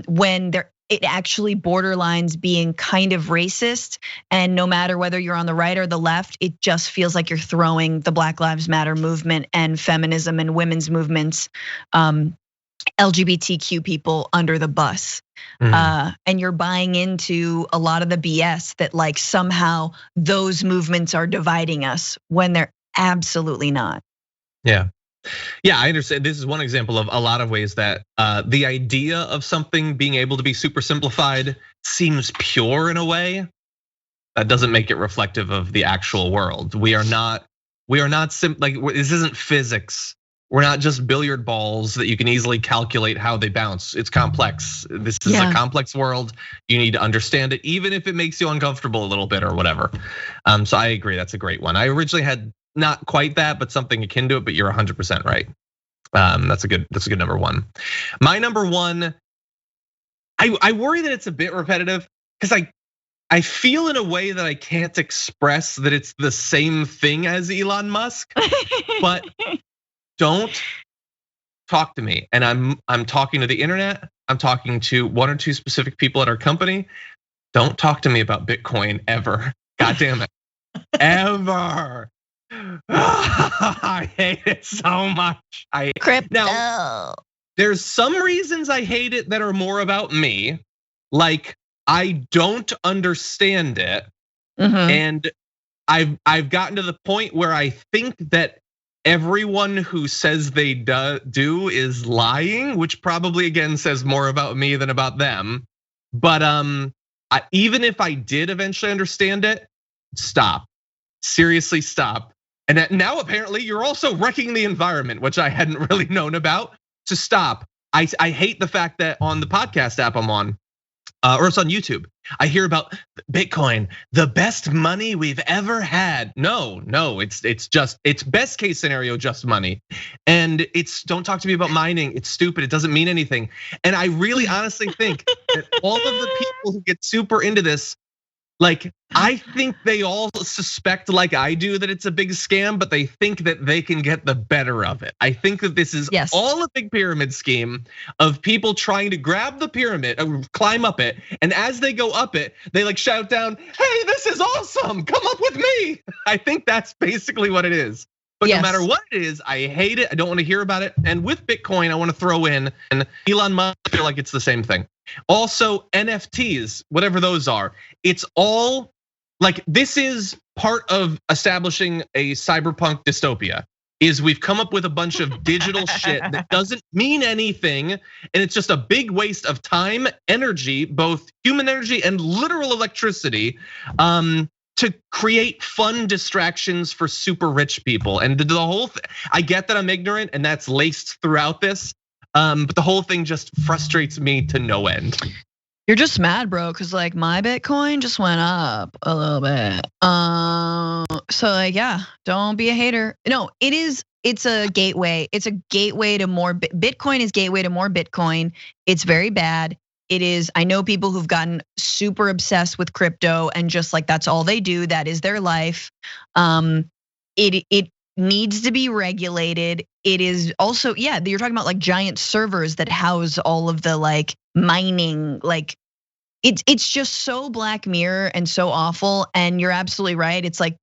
when it actually borderlines being kind of racist. And no matter whether you're on the right or the left, it just feels like you're throwing the Black Lives Matter movement and feminism and women's movements, LGBTQ people under the bus. And you're buying into a lot of the BS that like somehow those movements are dividing us when they're absolutely not. Yeah, I understand. This is one example of a lot of ways that the idea of something being able to be super simplified seems pure in a way that doesn't make it reflective of the actual world. We are not like this isn't physics. We're not just billiard balls that you can easily calculate how they bounce. It's complex. This is a complex world. You need to understand it, even if it makes you uncomfortable a little bit or whatever. So I agree. That's a great one. I originally had not quite that, but something akin to it. But you're 100% right. That's a good number one. My number one, I worry that it's a bit repetitive because I feel in a way that I can't express that it's the same thing as Elon Musk, but don't talk to me. And I'm talking to the internet. I'm talking to one or two specific people at our company. Don't talk to me about Bitcoin ever. God damn it. Ever. I hate it so much. Crypto. Now, there's some reasons I hate it that are more about me. Like I don't understand it. And I've gotten to the point where I think that everyone who says they do is lying, which probably again says more about me than about them. But even if I did eventually understand it, stop. Seriously, stop. And now apparently you're also wrecking the environment, which I hadn't really known about. So stop. I hate the fact that on the podcast app I'm on, or it's on YouTube, I hear about Bitcoin, the best money we've ever had. No, it's best case scenario, just money. And it's don't talk to me about mining. It's stupid. It doesn't mean anything. And I really honestly think that all of the people who get super into this, like, I think they all suspect like I do that it's a big scam, but they think that they can get the better of it. I think that this is all a big pyramid scheme of people trying to grab the pyramid, climb up it. And as they go up it, they like shout down, hey, this is awesome, come up with me. I think that's basically what it is. But no matter what it is, I hate it. I don't want to hear about it. And with Bitcoin, I want to throw in, and Elon Musk, I feel like it's the same thing. Also, NFTs, whatever those are, it's all like this is part of establishing a cyberpunk dystopia. Is we've come up with a bunch of digital shit that doesn't mean anything, and it's just a big waste of time, energy, both human energy and literal electricity, to create fun distractions for super rich people. And the whole thing, I get that I'm ignorant and that's laced throughout this, but the whole thing just frustrates me to no end. You're just mad, bro, because like my Bitcoin just went up a little bit. So like, yeah, don't be a hater. No, it's a gateway. It's a gateway to more Bitcoin is gateway to more Bitcoin. It's very bad. It is, I know people who've gotten super obsessed with crypto and just like that's all they do, that is their life. It needs to be regulated. It is also, yeah, you're talking about like giant servers that house all of the like mining, like it's just so Black Mirror and so awful. And you're absolutely right. It's like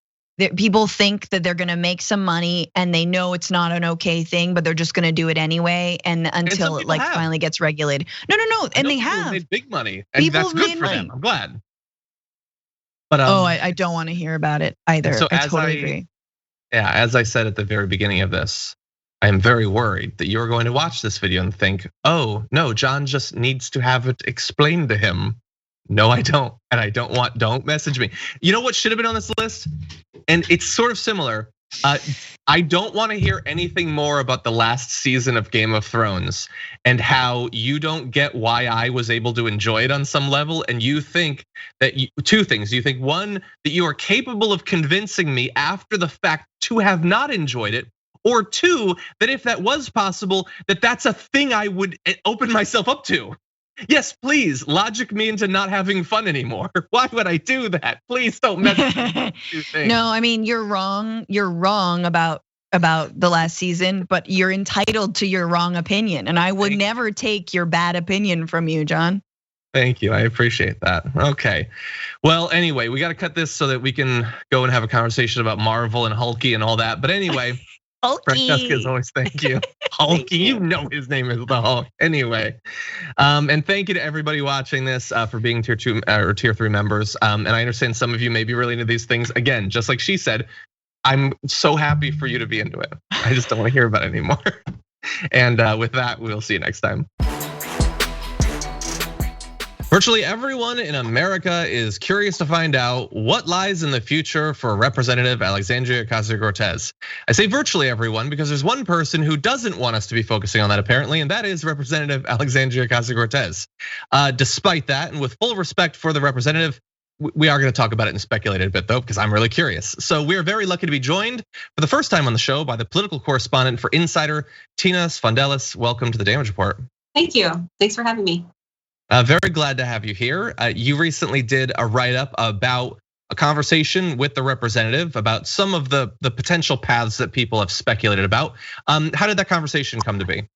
people think that they're gonna make some money and they know it's not an okay thing, but they're just gonna do it anyway. And until it like finally gets regulated. No, and they have made big money, and that's good for them. I'm glad. But I don't want to hear about it either. So I totally agree. Yeah, as I said at the very beginning of this, I am very worried that you're going to watch this video and think, oh no, John just needs to have it explained to him. No, I don't, and I don't message me. You know what should have been on this list? And it's sort of similar. I don't want to hear anything more about the last season of Game of Thrones and how you don't get why I was able to enjoy it on some level. And you think that two things. You think one, that you are capable of convincing me after the fact to have not enjoyed it. Or two, that if that was possible, that that's a thing I would open myself up to. Yes, please logic me into not having fun anymore. Why would I do that? Please don't mess with me. No, I mean, you're wrong. You're wrong about the last season, but you're entitled to your wrong opinion. And I would never take your bad opinion from you, John. Thank you, I appreciate that. Okay, well, anyway, we gotta cut this so that we can go and have a conversation about Marvel and Hulky and all that. But anyway. Francesca, as always, thank you. Hulky, you know his name is the Hulk. Anyway, and thank you to everybody watching this for being tier 2 or tier 3 members. And I understand some of you may be really into these things. Again, just like she said, I'm so happy for you to be into it. I just don't want to hear about it anymore. And with that, we'll see you next time. Virtually everyone in America is curious to find out what lies in the future for Representative Alexandria Ocasio-Cortez. I say virtually everyone because there's one person who doesn't want us to be focusing on that apparently, and that is Representative Alexandria Ocasio-Cortez. Despite that, and with full respect for the representative, we are gonna talk about it and speculate a bit though, because I'm really curious. So we are very lucky to be joined for the first time on the show by the political correspondent for Insider, Tina Sfondeles. Welcome to the Damage Report. Thank you, thanks for having me. Very glad to have you here. You recently did a write-up about a conversation with the representative about some of the potential paths that people have speculated about. How did that conversation come to be?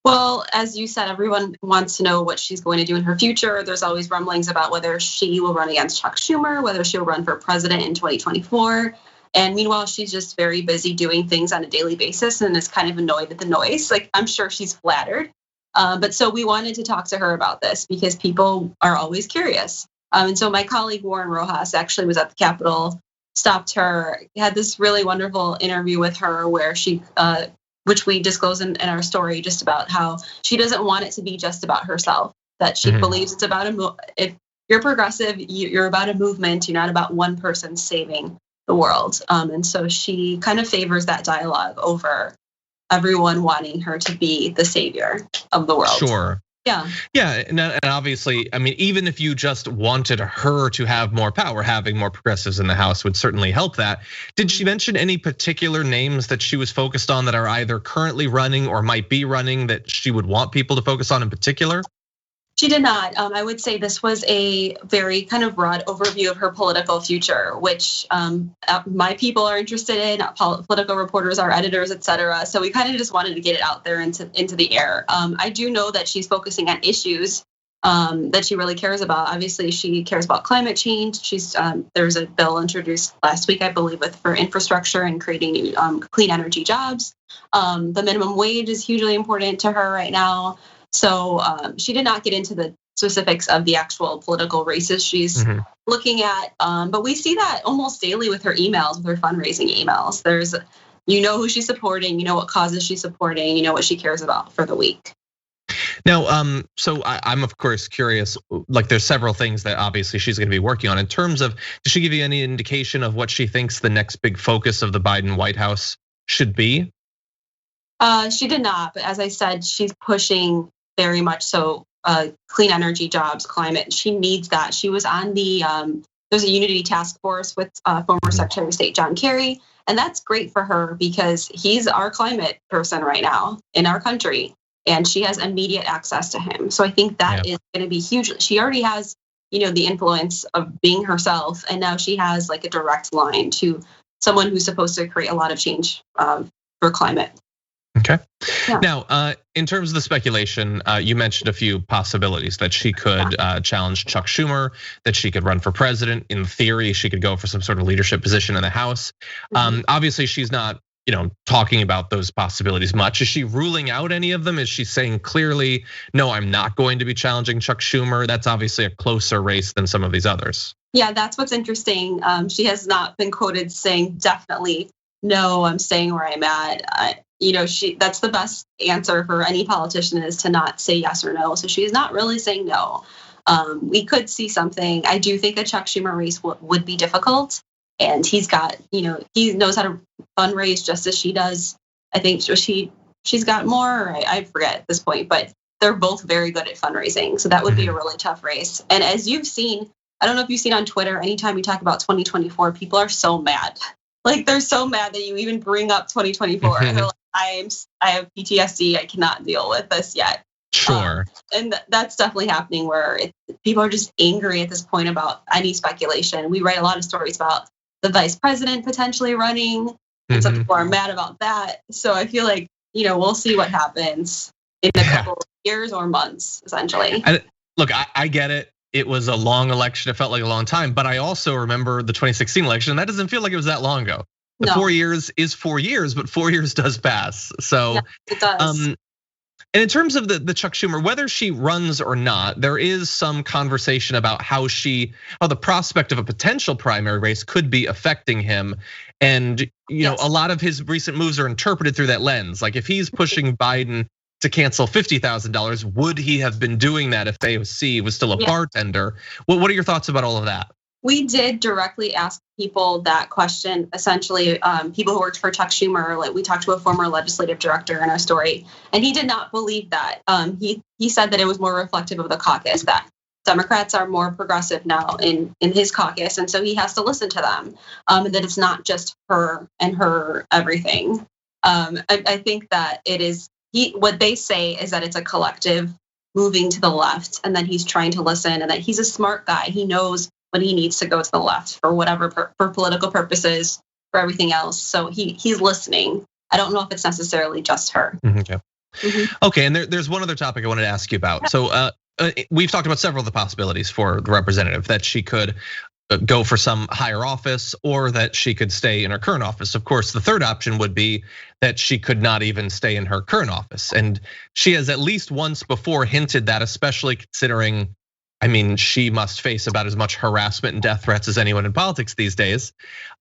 Well, as you said, everyone wants to know what she's going to do in her future. There's always rumblings about whether she will run against Chuck Schumer, whether she'll run for president in 2024. And meanwhile, she's just very busy doing things on a daily basis and is kind of annoyed at the noise. Like, I'm sure she's flattered. But so we wanted to talk to her about this because people are always curious. And so my colleague Warren Rojas actually was at the Capitol, stopped her, had this really wonderful interview with her where she, which we disclose in our story, just about how she doesn't want it to be just about herself, that she believes it's about if you're progressive, you're about a movement, you're not about one person saving the world. And so she kind of favors that dialogue over everyone wanting her to be the savior of the world. Sure. Yeah. Yeah, and obviously, I mean, even if you just wanted her to have more power, having more progressives in the House would certainly help that. Did she mention any particular names that she was focused on that are either currently running or might be running that she would want people to focus on in particular? She did not. I would say this was a very kind of broad overview of her political future, which my people are interested in, political reporters, our editors, et cetera. So we kind of just wanted to get it out there into the air. I do know that she's focusing on issues that she really cares about. Obviously, she cares about climate change. There's a bill introduced last week, I believe, for infrastructure and creating new clean energy jobs. The minimum wage is hugely important to her right now. So she did not get into the specifics of the actual political races she's looking at. But we see that almost daily with her emails, with her fundraising emails. There's, who she's supporting, what causes she's supporting, what she cares about for the week. Now, so I'm of course curious, like there's several things that obviously she's gonna be working on. In terms of, does she give you any indication of what she thinks the next big focus of the Biden White House should be? She did not, but as I said, she's pushing very much so clean energy, jobs, climate. She needs that. She was on the there's a unity task force with former Secretary of State John Kerry. And that's great for her because he's our climate person right now in our country. And she has immediate access to him. So I think that is going to be huge. She already has, the influence of being herself. And now she has like a direct line to someone who's supposed to create a lot of change for climate. Okay. Yeah. Now, in terms of the speculation, you mentioned a few possibilities that she could challenge Chuck Schumer, that she could run for president. In theory, she could go for some sort of leadership position in the House. Obviously, she's not, talking about those possibilities much. Is she ruling out any of them? Is she saying clearly, no, I'm not going to be challenging Chuck Schumer? That's obviously a closer race than some of these others. Yeah, that's what's interesting. She has not been quoted saying definitely, no, I'm staying where I'm at. That's the best answer for any politician is to not say yes or no. So she's not really saying no. We could see something. I do think the Chuck Schumer race would be difficult. And he's got, he knows how to fundraise just as she does. I think she's got more, I forget at this point, but they're both very good at fundraising. So that would be a really tough race. And as you've seen, I don't know if you've seen on Twitter, anytime you talk about 2024, people are so mad. Like they're so mad that you even bring up 2024. They're like, I have PTSD. I cannot deal with this yet. Sure. And that's definitely happening where people are just angry at this point about any speculation. We write a lot of stories about the vice president potentially running. And some people are mad about that. So I feel like, we'll see what happens in a couple of years or months, essentially. Look, I get it. It was a long election. It felt like a long time. But I also remember the 2016 election. And that doesn't feel like it was that long ago. The 4 years is 4 years, but 4 years does pass. So it does. And in terms of the Chuck Schumer, whether she runs or not, there is some conversation about how the prospect of a potential primary race could be affecting him. And a lot of his recent moves are interpreted through that lens. Like if he's pushing Biden to cancel $50,000, would he have been doing that if AOC was still a bartender? What are your thoughts about all of that? We did directly ask people that question, essentially people who worked for Chuck Schumer. Like we talked to a former legislative director in our story, and he did not believe that. He said that it was more reflective of the caucus, that Democrats are more progressive now in his caucus, and so he has to listen to them, and that it's not just her and her everything. I think that it is, what they say is that it's a collective moving to the left, and that he's trying to listen, and that he's a smart guy. He knows when he needs to go to the left for whatever, for political purposes, for everything else. So he's listening. I don't know if it's necessarily just her. Okay, and there's one other topic I wanted to ask you about. So we've talked about several of the possibilities for the representative, that she could go for some higher office or that she could stay in her current office. Of course, the third option would be that she could not even stay in her current office. And she has at least once before hinted that, especially considering, she must face about as much harassment and death threats as anyone in politics these days.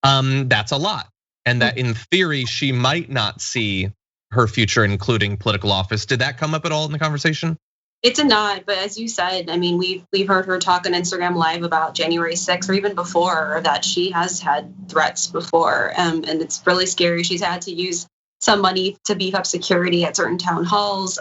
That's a lot. And that in theory, she might not see her future, including political office. Did that come up at all in the conversation? It's a nod, but as you said, we've heard her talk on Instagram Live about January 6th or even before that she has had threats before, and it's really scary. She's had to use some money to beef up security at certain town halls.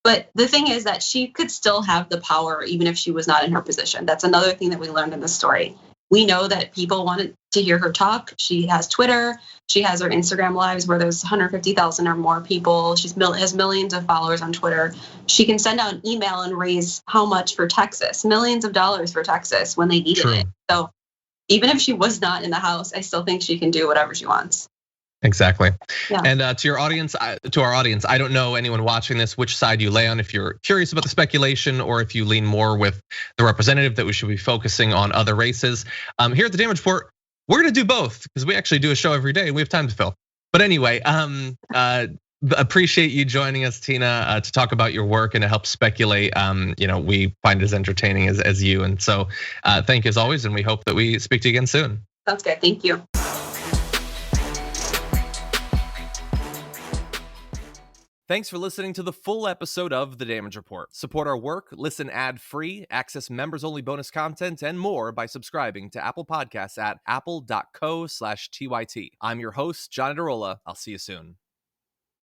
But the thing is that she could still have the power even if she was not in her position. That's another thing that we learned in this story. We know that people wanted to hear her talk. She has Twitter. She has her Instagram Lives where there's 150,000 or more people. She has millions of followers on Twitter. She can send out an email and raise how much for Texas? Millions of dollars for Texas when they needed it. So even if she was not in the House, I still think she can do whatever she wants. Exactly. Yeah. And to our audience, I don't know anyone watching this which side you lay on, if you're curious about the speculation or if you lean more with the representative that we should be focusing on other races. Here at the Damage Report, we're gonna do both because we actually do a show every day and we have time to fill. But anyway, appreciate you joining us, Tina, to talk about your work and to help speculate. We find it as entertaining as you. And so thank you as always, and we hope that we speak to you again soon. Sounds good, thank you. Thanks for listening to the full episode of The Damage Report. Support our work, listen ad-free, access members-only bonus content, and more by subscribing to Apple Podcasts at apple.co/TYT. I'm your host, John Adarola. I'll see you soon.